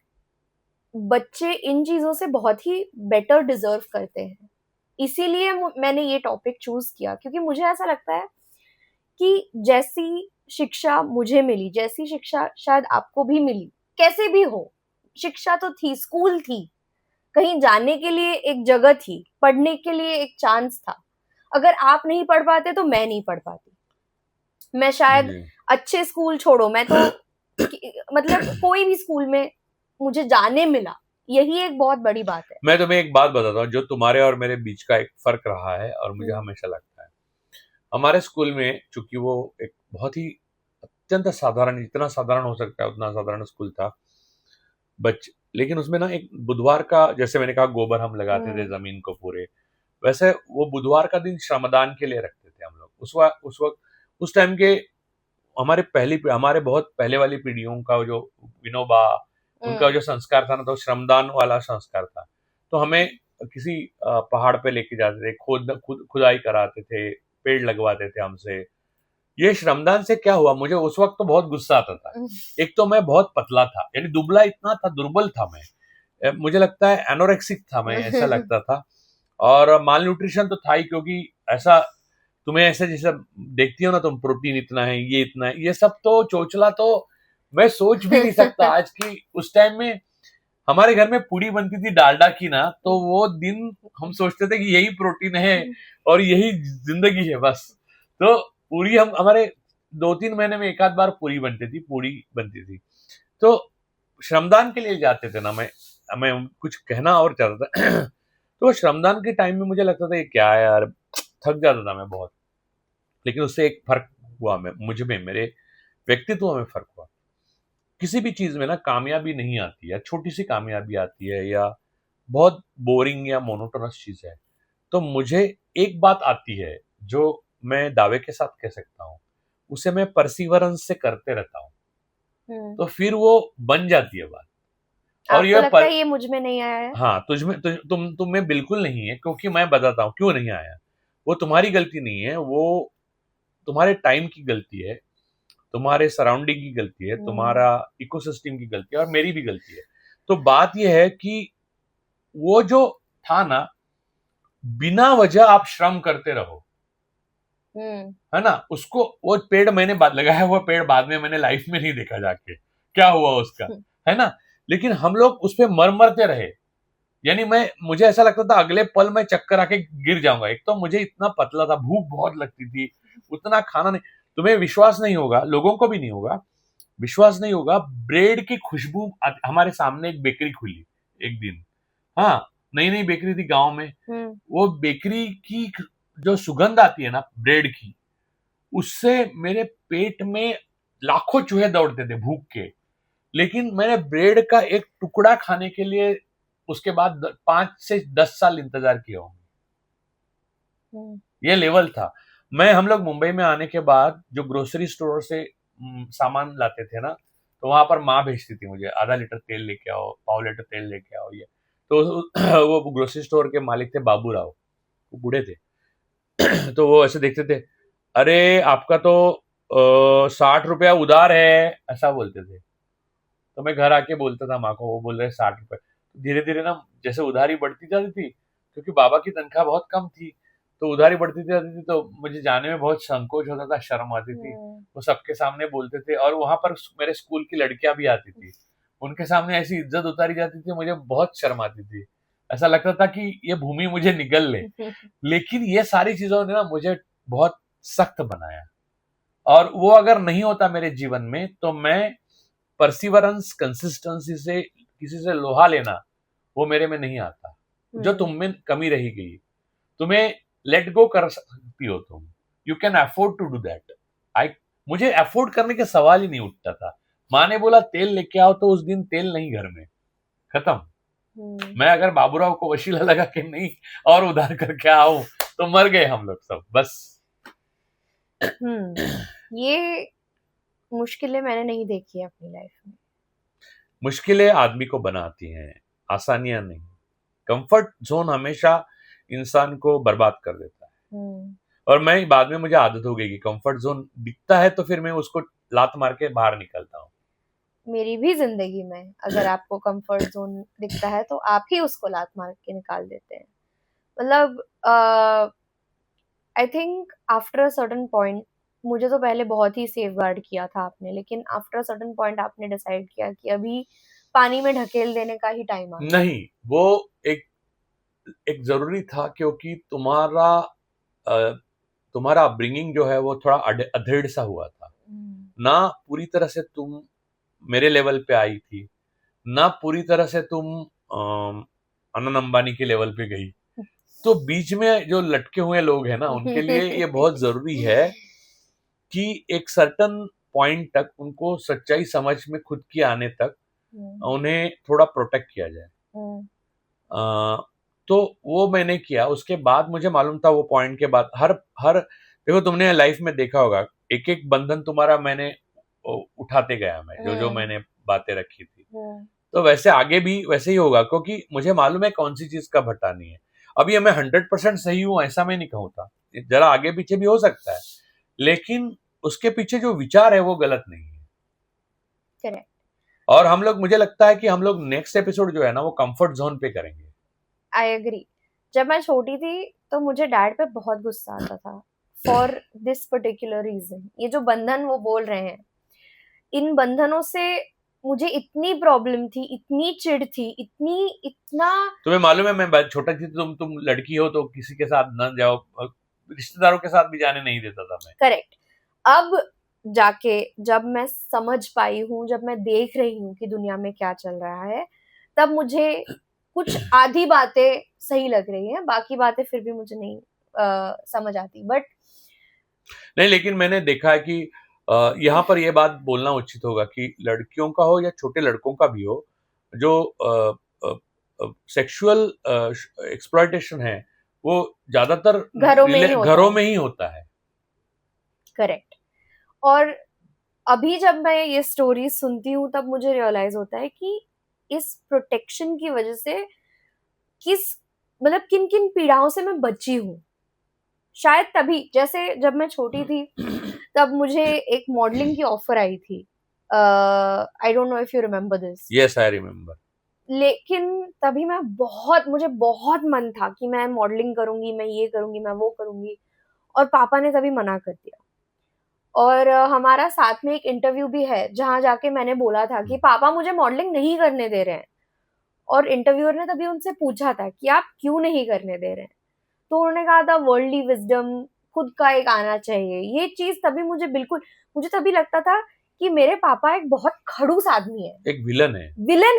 बच्चे इन चीजों से बहुत ही बेटर डिजर्व करते हैं। इसीलिए मैंने ये टॉपिक चूज किया, क्योंकि मुझे ऐसा लगता है कि जैसी शिक्षा मुझे मिली, जैसी शिक्षा शायद आपको भी मिली, कैसे भी हो, शिक्षा तो थी, स्कूल थी, कहीं जाने के लिए एक जगह थी, पढ़ने के लिए एक चांस था। अगर आप नहीं पढ़ पाते तो मैं नहीं पढ़ पाती। मैं शायद अच्छे स्कूल छोड़ो, मैं तो मतलब कोई भी स्कूल में मुझे जाने मिला, यही एक बहुत बड़ी बात है। मैं तुम्हें एक बात बताता हूँ जो तुम्हारे और मेरे बीच का एक फर्क रहा है, और मुझे हमेशा लगता है, हमारे स्कूल में, चूंकि वो एक बहुत ही अत्यंत साधारण, जितना साधारण हो सकता है उतना साधारण स्कूल था, लेकिन उसमें ना एक बुधवार का, जैसे मैंने कहा गोबर हम लगाते थे जमीन को पूरे, वैसे वो बुधवार का दिन श्रमदान के लिए रखते थे हम लोग। उस टाइम के हमारे बहुत पहले वाली पीढ़ियों का जो विनोबा, उनका जो संस्कार था ना, तो श्रमदान वाला संस्कार था। तो हमें किसी पहाड़ पे लेके जाते थे, खुदाई कराते थे, पेड़ लगवाते थे हमसे। ये श्रमदान से क्या हुआ, मुझे उस वक्त तो बहुत गुस्सा आता था। एक तो मैं बहुत पतला था, यानी दुबला इतना था, दुर्बल था मैं, मुझे लगता है एनोरेक्सिक था मैं, ऐसा लगता था। और माल न्यूट्रिशन तो था ही, क्योंकि ऐसा तुम्हें ऐसे जैसे देखती हो ना तुम, प्रोटीन इतना है, ये इतना है, ये सब तो चोचला तो मैं सोच भी नहीं सकता आज की। उस टाइम में हमारे घर में पूरी बनती थी डालडा की ना, तो वो दिन हम सोचते थे कि यही प्रोटीन है और यही जिंदगी है बस। तो पूरी हम हमारे 2-3 महीने में एक आध बार पूरी बनती थी। तो श्रमदान के लिए जाते थे ना, मैं कुछ कहना और चाहता था तो श्रमदान के टाइम में मुझे लगता था ये क्या है यार, थक जाता था मैं बहुत। लेकिन उससे एक फर्क हुआ, मुझ में, मेरे व्यक्तित्व में फर्क हुआ। किसी भी चीज में ना कामयाबी नहीं आती है, छोटी सी कामयाबी आती है या बहुत बोरिंग या मोनोटोनस चीज है, तो मुझे एक बात आती है जो मैं दावे के साथ कह सकता हूँ, उसे मैं परसिवरेंस से करते रहता हूँ, तो फिर वो बन जाती है बात। और आपको लगता है ये मुझ में नहीं आया है? हाँ, तुम में बिल्कुल नहीं है, क्योंकि मैं बताता हूँ क्यों नहीं आया। वो तुम्हारी गलती नहीं है, वो तुम्हारे टाइम की गलती है, तुम्हारे सराउंडिंग की गलती है, तुम्हारा इकोसिस्टम की गलती है और मेरी भी गलती है। तो बात यह है कि वो जो था ना, बिना वजह आप श्रम करते रहो, है ना, उसको, वो पेड़ मैंने लगाया हुआ पेड़ बाद में मैंने लाइफ में नहीं देखा जाके क्या हुआ उसका, है ना। लेकिन हम लोग उस पर मरते रहे। यानी मुझे ऐसा लगता था अगले पल मैं चक्कर आके गिर जाऊंगा। एक तो मुझे इतना पतला था, भूख बहुत लगती थी, उतना खाना नहीं। तुम्हें विश्वास नहीं होगा, लोगों को भी नहीं होगा, विश्वास नहीं होगा, ब्रेड की खुशबू हमारे सामने एक बेकरी खुली एक दिन, हाँ, नई नई बेकरी थी गांव में। वो बेकरी की जो सुगंध आती है ना ब्रेड की, उससे मेरे पेट में लाखों चूहे दौड़ते थे भूख के। लेकिन मैंने ब्रेड का एक टुकड़ा खाने के लिए उसके बाद 5 से 10 साल इंतजार किया होंगे। ये लेवल था। हम लोग मुंबई में आने के बाद जो ग्रोसरी स्टोर से सामान लाते थे ना, तो वहां पर माँ भेजती थी मुझे, आधा लीटर तेल लेके आओ, 1.5 लीटर तेल लेके आओ, ये तो वो ग्रोसरी स्टोर के मालिक थे बाबू राव, वो बूढ़े थे। तो वो ऐसे देखते थे, अरे आपका तो 60 रुपया उधार है, ऐसा बोलते थे। तो मैं घर आके बोलता था माँ को, वो बोल रहे 60 रुपए। धीरे धीरे ना जैसे उधारी बढ़ती जाती थी, क्योंकि बाबा की तनख्वाह बहुत कम थी, तो उधारी बढ़ती जाती थी, तो मुझे जाने में बहुत संकोच होता था, शर्म आती थी। वो सबके सामने बोलते थे, और वहां पर मेरे स्कूल की लड़कियां भी आती थी, उनके सामने ऐसी इज्जत उतारी जाती थी, मुझे बहुत शर्म आती थी। ऐसा लगता था कि ये भूमि मुझे निगल ले। लेकिन ये सारी चीजों ने ना मुझे बहुत सख्त बनाया, और वो अगर नहीं होता मेरे जीवन में, तो मैं परसिवरेंस, कंसिस्टेंसी से किसी से लोहा लेना, वो मेरे में नहीं आता, जो तुम में कमी रही गई। तुम्हें लेट गो कर सकती हो तुम, you can afford to do that. मुझे अफोर्ड करने के सवाल ही नहीं उठता था। माँ ने बोला तेल लेके आओ, तो उस दिन तेल नहीं घर में, खत्म। मैं अगर बाबूराव को वशीला लगा के नहीं और उधार करके आऊं, तो मर गए हम लोग सब, बस। ये मुश्किलें मैंने नहीं देखी है अपनी लाइफ में। मुश्किलें आदमी को बनाती हैं, आसानियां नहीं। कंफर्ट जोन हमेशा इंसान को बर्बाद कर देता है। और मैं बाद में मुझे आदत हो गई कि कंफर्ट जोन दिखता है तो फिर मैं उसको लात मार के बाहर निकलता हूँ। मेरी भी जिंदगी में अगर आपको कंफर्ट जोन दिखता है तो आप ही उसको लात मार के निकाल देते हैं। मतलब I think after a certain point, मुझे तो पहले बहुत ही सेफ गार्ड किया था आपने, लेकिन आफ्टर अ सर्टेन पॉइंट आपने डिसाइड किया कि अभी पानी में ढकेल देने का ही टाइम आ गया। नहीं, वो एक जरूरी था, क्योंकि तुम्हारा अपब्रिंगिंग जो है वो थोड़ा अधेड़ सा हुआ था ना। पूरी तरह से तुम मेरे लेवल पे आई थी ना, पूरी तरह से तुम अनंत अंबानी के लेवल पे गई। तो बीच में जो लटके हुए लोग हैं ना, उनके लिए ये बहुत जरूरी है कि एक सर्टन पॉइंट तक उनको सच्चाई समझ में खुद की आने तक उन्हें थोड़ा प्रोटेक्ट किया जाए। तो वो मैंने किया। उसके बाद मुझे मालूम था वो पॉइंट के बाद हर देखो, तुमने लाइफ में देखा होगा, एक एक बंधन तुम्हारा मैंने उठाते गया, मैं जो मैंने बातें रखी थी। तो वैसे आगे भी वैसे ही होगा, क्योंकि मुझे मालूम है कौन सी चीज का भट्टानी है। अभी मैं 100% सही हूं ऐसा मैं नहीं कहूँगा, जरा आगे पीछे भी हो सकता है, लेकिन उसके पीछे जो विचार है वो गलत नहीं है। करेक्ट। और हम लोग, मुझे लगता है कि हम लोग नेक्स्ट एपिसोड जो है ना वो कंफर्ट जोन पे करेंगे। I agree. जब मैं छोटी थी तो मुझे डैड पे बहुत गुस्सा आता था फॉर दिस पर्टिकुलर रीजन। ये जो बंधन वो बोल रहे हैं, इन बंधनों से मुझे इतनी प्रॉब्लम थी, इतनी चिढ़ थी, इतना। तुम्हें मालूम है, मैं छोटा थी, तुम लड़की हो तो किसी के साथ न जाओ, रिश्तेदारों के साथ भी जाने नहीं देता था मैं। करेक्ट। अब जाके जब मैं समझ पाई हूँ, जब मैं देख रही हूँ कि दुनिया में क्या चल रहा है, तब मुझे कुछ आधी बातें सही लग रही हैं, बाकी बातें फिर भी मुझे नहीं समझ आती। बट नहीं, लेकिन मैंने देखा है कि यहाँ पर यह बात बोलना उचित होगा कि लड़कियों का हो या छोटे लड़कों का भी हो, जो सेक्सुअल एक्सप्लॉयटेशन है वो ज्यादातर घरों में ही होता है। करेक्ट। और अभी जब मैं ये स्टोरी सुनती हूँ तब मुझे रियलाइज होता है कि इस प्रोटेक्शन की वजह से किन किन पीड़ाओं से मैं बची हूँ। शायद तभी, जैसे जब मैं छोटी थी तब मुझे एक मॉडलिंग की ऑफर आई थी। I don't know if you remember this. Yes, I remember. लेकिन तभी मुझे बहुत मन था कि मैं मॉडलिंग करूंगी, मैं ये करूंगी, मैं वो करूंगी, और पापा ने तभी मना कर दिया। और हमारा साथ में एक इंटरव्यू भी है जहां जाके मैंने बोला था कि पापा मुझे मॉडलिंग नहीं करने दे रहे हैं, और इंटरव्यूअर ने तभी उनसे पूछा था कि आप क्यों नहीं करने दे रहे हैं, तो उन्होंने कहा था वर्ल्डली विजडम, खुद का एक आना चाहिए। ये चीज तभी मुझे तभी लगता था कि मेरे पापा एक बहुत खड़ूस आदमी है, एक विलन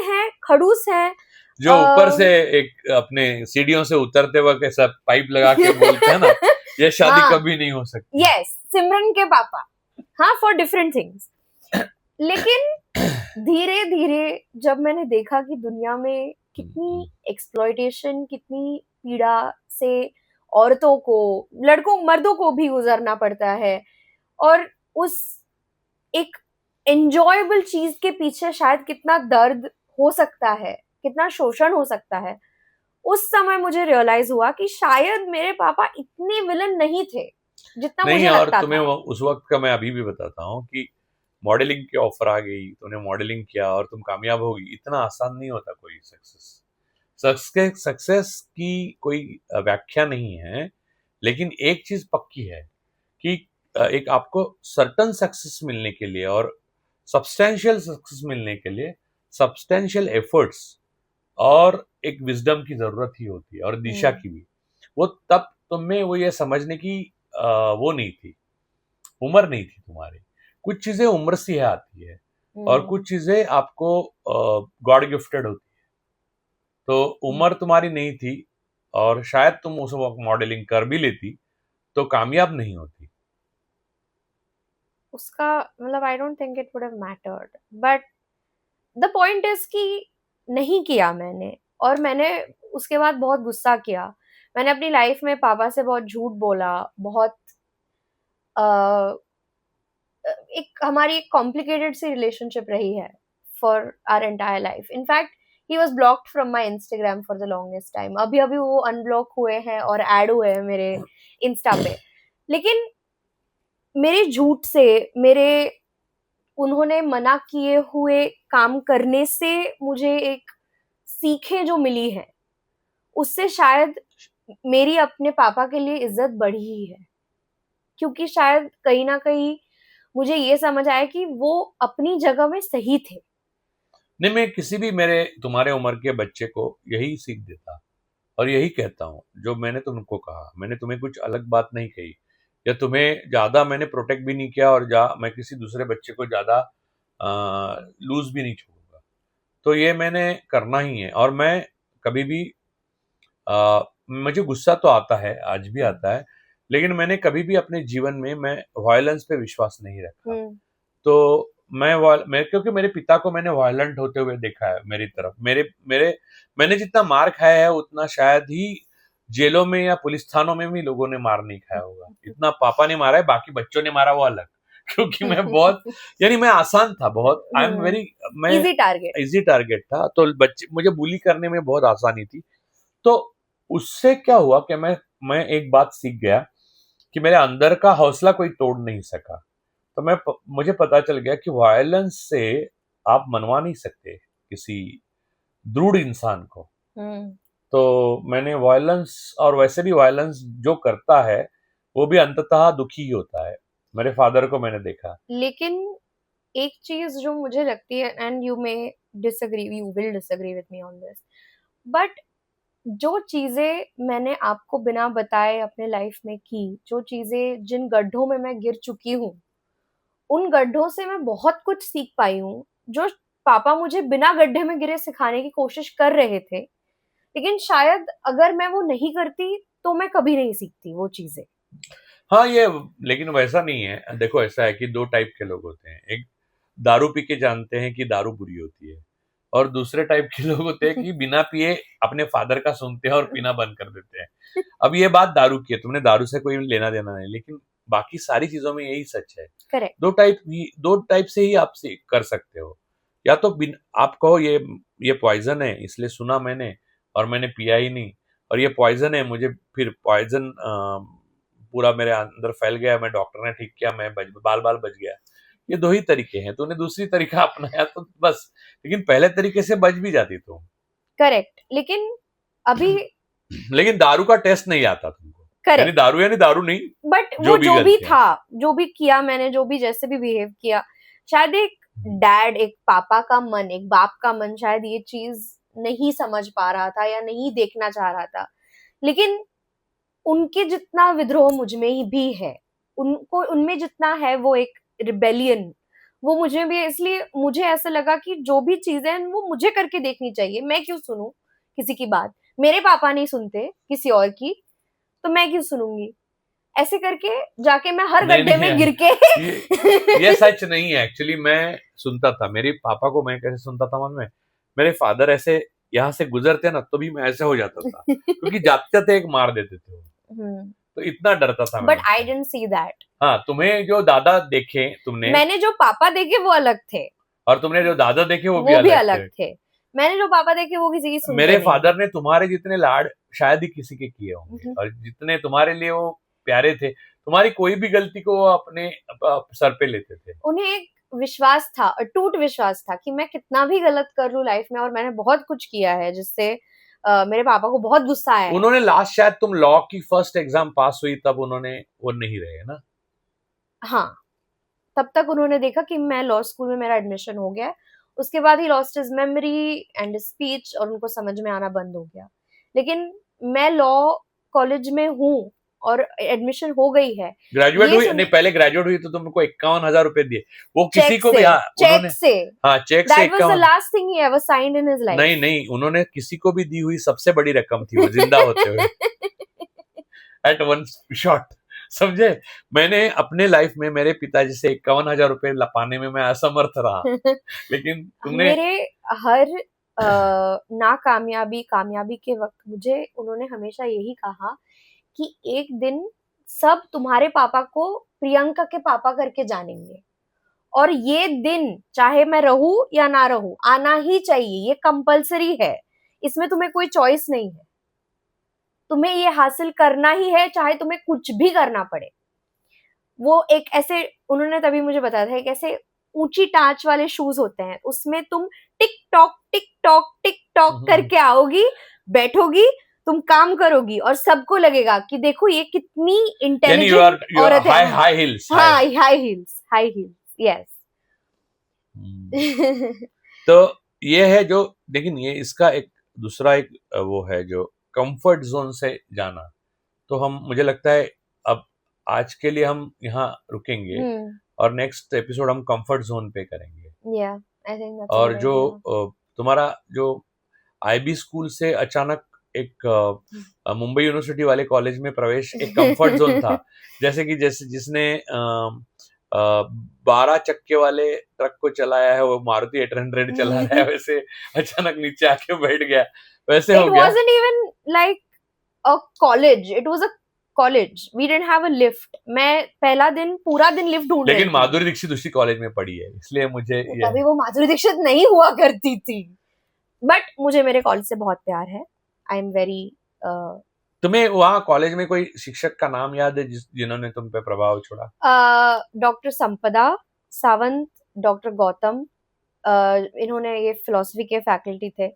है, खड़ूस है, जो ऊपर से एक अपने सीढ़ियों से उतरते वक्त ऐसा पाइप लगा के बोलते हैं ना, ये शादी कभी नहीं हो सकती। यस, सिमरन के पापा, हाँ, फॉर डिफरेंट थिंग्स। लेकिन धीरे धीरे जब मैंने देखा कि दुनिया में कितनी एक्सप्लॉयटेशन, कितनी पीड़ा से औरतों को, मर्दों को भी गुजरना पड़ता है, और उस एक एंजॉयबल चीज के पीछे शायद कितना दर्द हो सकता है, कितना शोषण हो सकता है, उस समय मुझे रियलाइज हुआ कि शायद मेरे पापा इतने विलन नहीं थे जितना मुझे लगता था। और तुम्हें उस वक्त का मैं अभी भी बताता हूँ कि मॉडलिंग की ऑफर आ गई, तूने मॉडलिंग किया और तुम कामयाब होगी, इतना आसान नहीं होता कोई सक्सेस की कोई व्याख्या नहीं है। लेकिन एक चीज पक्की है कि एक आपको सर्टन सक्सेस मिलने के लिए और सब्सटेंशियल सक्सेस मिलने के लिए सब्सटेंशियल एफर्ट्स और एक विजडम की जरूरत ही होती है, और दिशा की भी। वो तब तुम्हें वो ये समझने की वो नहीं थी, उम्र नहीं थी तुम्हारी। कुछ चीजें उम्र से आती है और कुछ चीजें आपको गॉड गिफ्टेड होती है। तो उम्र तुम्हारी नहीं थी, और शायद तुम उस वक्त मॉडलिंग कर भी लेती तो कामयाब नहीं होती। उसका I don't think it would have mattered, but the point is कि नहीं किया मैंने, और मैंने उसके बाद बहुत गुस्सा किया। मैंने अपनी लाइफ में पापा से बहुत झूठ बोला, बहुत हमारी एक कॉम्प्लिकेटेड सी रिलेशनशिप रही है for our entire life. In fact he was blocked from my Instagram for the longest time. अभी अभी वो अनब्लॉक हुए हैं और ऐड हुए हैं मेरे इंस्टा पे। लेकिन मेरे झूठ से, उन्होंने मना किए हुए काम करने से मुझे एक सीखें जो मिली है, उससे शायद मेरी अपने पापा के लिए इज्जत बढ़ी ही है, क्योंकि शायद कहीं ना कहीं मुझे ये समझ आया कि वो अपनी जगह में सही थे। नहीं, मैं किसी भी तुम्हारे उम्र के बच्चे को यही सीख देता और यही कहता हूँ जो मैंने तुमको कहा। मैंने तुम्हें कुछ अलग बात नहीं कही, या तुम्हें ज्यादा मैंने प्रोटेक्ट भी नहीं किया, और मैं किसी दूसरे बच्चे को ज्यादा लूज भी नहीं छोड़ूंगा। तो ये मैंने करना ही है। और मैं कभी भी मुझे गुस्सा तो आता है, आज भी आता है, लेकिन मैंने कभी भी अपने जीवन में मैं वायलेंस पे विश्वास नहीं रखा। तो मैं क्योंकि मेरे पिता को मैंने वायलेंट होते हुए देखा है मेरी तरफ। मैंने जितना मार खाया है उतना शायद ही जेलों में या पुलिस थानों में भी लोगों ने मार नहीं खाया होगा। इतना पापा ने मारा है, बाकी बच्चों ने मारा वो अलग। क्योंकि मैं बहुत मैं आसान था बहुत। मैं इजी टारगेट था, तो बच्चे मुझे बुली करने में बहुत आसानी थी। तो उससे क्या हुआ कि मैं एक बात सीख गया कि मेरे अंदर का हौसला कोई तोड़ नहीं सका। तो मुझे पता चल गया कि वायलेंस से आप मनवा नहीं सकते किसी दृढ़ इंसान को। तो मैंने वायलेंस, और वैसे भी वायलेंस जो करता है वो भी अंततः दुखी ही होता है। मेरे फादर को मैंने देखा। लेकिन एक चीज जो मुझे लगती है, and you may disagree, you will disagree with me on this, but जो चीजें मैंने आपको बिना बताए अपने लाइफ में की, जो चीजें, जिन गड्ढों में मैं गिर चुकी हूँ, उन गड्ढों से मैं बहुत कुछ सीख पाई हूँ, जो पापा मुझे बिना गड्ढे में गिरे सिखाने की कोशिश कर रहे थे। लेकिन शायद अगर मैं वो नहीं करती तो मैं कभी नहीं सीखती वो चीजें। हाँ, ये लेकिन वैसा नहीं है। देखो, ऐसा है कि दो टाइप के लोग होते हैं। एक दारू पी के जानते हैं कि दारू बुरी होती है, और दूसरे टाइप के लोग होते हैं कि बिना पिए अपने फादर का सुनते हैं और पीना बंद कर देते हैं। अब ये बात दारू की है, तुमने दारू से कोई लेना देना नहीं, लेकिन बाकी सारी चीजों में यही सच है। करेक्ट। दो टाइप से ही आप कर सकते हो। या तो आप कहो ये पॉइजन है, इसलिए सुना मैंने और मैंने पिया ही नहीं, और ये पॉइजन है, मुझे फिर पॉइजन पूरा मेरे अंदर फैल गया, मैं डॉक्टर ने ठीक किया, मैं बाल बच गया। ये दो ही तरीके हैं। तूने दूसरी तरीका अपनाया तो बस, लेकिन पहले तरीके से बच भी जाती तुम। करेक्ट। लेकिन अभी लेकिन दारू का टेस्ट नहीं आता तुमको। यानी करेक्ट, दारू नहीं, बट वो जो भी था, जो भी किया मैंने, जो भी जैसे भी बिहेव किया, शायद एक डैड, एक पापा का मन, एक बाप का मन शायद ये चीज नहीं समझ पा रहा था या नहीं देखना चाह रहा था। लेकिन उनके जितना विद्रोह मुझ में ही भी है, उनको उनमें जितना है वो एक रिबेलियन, वो मुझे भी है। इसलिए मुझे ऐसा लगा कि जो भी चीजें हैं वो मुझे करके देखनी चाहिए। मैं क्यों सुनूं किसी की बात? मेरे पापा नहीं सुनते किसी और की, तो मैं क्यों सुनूंगी? ऐसे करके जाके मैं हर गड्ढे में गिर के ये सच नहीं है। एक्चुअली मैं सुनता था, मेरे पापा को मैं कैसे सुनता था मन में, मेरे फादर ऐसे यहाँ से गुजरते ना तो भी मैं ऐसे हो जाता था, क्योंकि जाते जाते एक मार देते थे वो। तो इतना डरता था मैं। But I didn't see that. हाँ, तुम्हें जो दादा देखे तुमने, मैंने जो पापा देखे वो अलग थे, और तुमने जो दादा देखे वो भी अलग थे। मैंने जो पापा देखे वो किसी की सुनते मेरे नहीं। फादर ने तुम्हारे जितने लाड शायद ही किसी के किए होंगे, और जितने तुम्हारे लिए वो प्यारे थे, तुम्हारी कोई भी गलती को वो अपने सर पे लेते थे। उन्हें एक विश्वास था, अटूट विश्वास था कि मैं कितना भी गलत कर लूं लाइफ में, और मैंने बहुत कुछ किया है जिससे मेरे पापा को बहुत गुस्सा आया है। उन्होंने लास्ट, शायद तुम लॉ की फर्स्ट एग्जाम पास हुई तब उन्होंने, वो नहीं रहे ना। हाँ, तब तक उन्होंने देखा कि मैं लॉ स्कूल में मेरा एडमिशन हो गया है। उसके बाद he lost his memory and speech, और उनको समझ में आना बंद हो गया। लेकिन मैं लॉ कॉलेज में हूँ और एडमिशन हो गई है। ग्रेजुएट हुई नहीं, पहले ग्रेजुएट हुई तो तुमको 51,000 रुपए दिए, वो किसी को भी। चेक से। हाँ, चेक से। That was the last thing he ever signed in his life. नहीं, उन्होंने किसी को भी दी हुई सबसे बड़ी रकम थी वो, जिंदा होते हुए। एट वन शॉट, समझे? मैंने अपने लाइफ में मेरे पिताजी से 51,000 रुपए पाने में मैं असमर्थ रहा, लेकिन तुमने मेरे हर नाकामयाबी कामयाबी के वक्त मुझे उन्होंने हमेशा यही कहा कि एक दिन सब तुम्हारे पापा को प्रियंका के पापा करके जानेंगे, और ये दिन चाहे मैं रहूं या ना रहूं आना ही चाहिए, ये कंपलसरी है, इसमें तुम्हें कोई चॉइस नहीं है, तुम्हें ये हासिल करना ही है, चाहे तुम्हें कुछ भी करना पड़े। वो एक ऐसे, उन्होंने तभी मुझे बताया था, एक ऐसे ऊंची टांच वाले शूज होते हैं, उसमें तुम टिक टॉक करके आओगी, बैठोगी, तुम काम करोगी, और सबको लगेगा कि देखो ये कितनी इंटेलिजेंट औरत है। High heels, yes. तो ये है जो, लेकिन ये इसका एक दूसरा एक वो है जो कंफर्ट जोन से जाना। तो हम, मुझे लगता है अब आज के लिए हम यहाँ रुकेंगे, और नेक्स्ट एपिसोड हम कंफर्ट जोन पे करेंगे। I think that's और जो तुम्हारा जो IB स्कूल से अचानक एक मुंबई यूनिवर्सिटी वाले कॉलेज में प्रवेश एक कंफर्ट जोन था, जैसे कि जिसने 12 चक्के वाले ट्रक को चलाया है वो मारुति 800 चला रहा है, वैसे अचानक नीचे आके बैठ गया, वैसे हो गया। It wasn't even like a college, it was a college. We didn't have a lift. मैं पहला दिन पूरा दिन लिफ्ट ढूंढ रही थी। लेकिन माधुरी दीक्षित उसी कॉलेज में पढ़ी है, इसलिए मुझे तभी वो माधुरी दीक्षित नहीं हुआ करती थी, बट मुझे मेरे कॉलेज से बहुत प्यार है। आई एम वेरी तुम्हें वहाँ कॉलेज में कोई शिक्षक का नाम याद है जिन्होंने तुम पे प्रभाव छोड़ा? डॉक्टर संपदा सावंत, डॉक्टर गौतम, इन्होंने, ये फिलोसफी के फैकल्टी थे,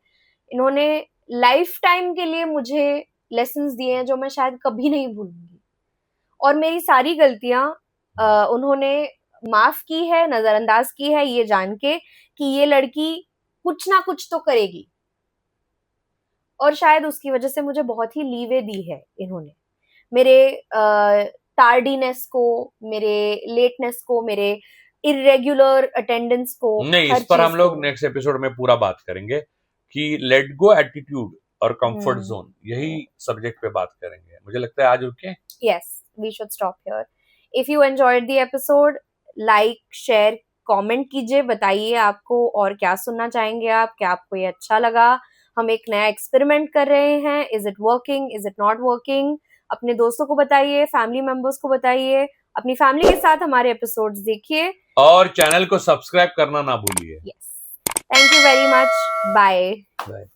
इन्होंने लाइफ टाइम के लिए मुझे लेसन्स दिए हैं जो मैं शायद कभी नहीं भूलूंगी। और मेरी सारी गलतियां उन्होंने माफ की है, नजरअंदाज की है, ये जान के कि ये लड़की कुछ ना कुछ तो करेगी। और शायद उसकी वजह से मुझे बहुत ही लीवे दी है इन्होंने, मेरे टार्डीनेस को, मेरे लेटनेस को, मेरे इरेगुलर अटेंडेंस को। नहीं, इस पर हम लोग नेक्स्ट एपिसोड में पूरा बात करेंगे कि लेट गो एटीट्यूड और कंफर्ट जोन, यही सब्जेक्ट पे बात करेंगे। मुझे लगता है आज रुके। Yes, we should stop here. If you enjoyed the episode, like, share, comment कीजिए, बताइए आपको और क्या सुनना चाहेंगे आप, क्या आपको ये अच्छा लगा। हम एक नया एक्सपेरिमेंट कर रहे हैं, is it working, is it not working. अपने दोस्तों को बताइए, फैमिली मेंबर्स को बताइए, अपनी फैमिली के साथ हमारे एपिसोड्स देखिए और चैनल को सब्सक्राइब करना ना भूलिए। Yes, thank you very much, bye.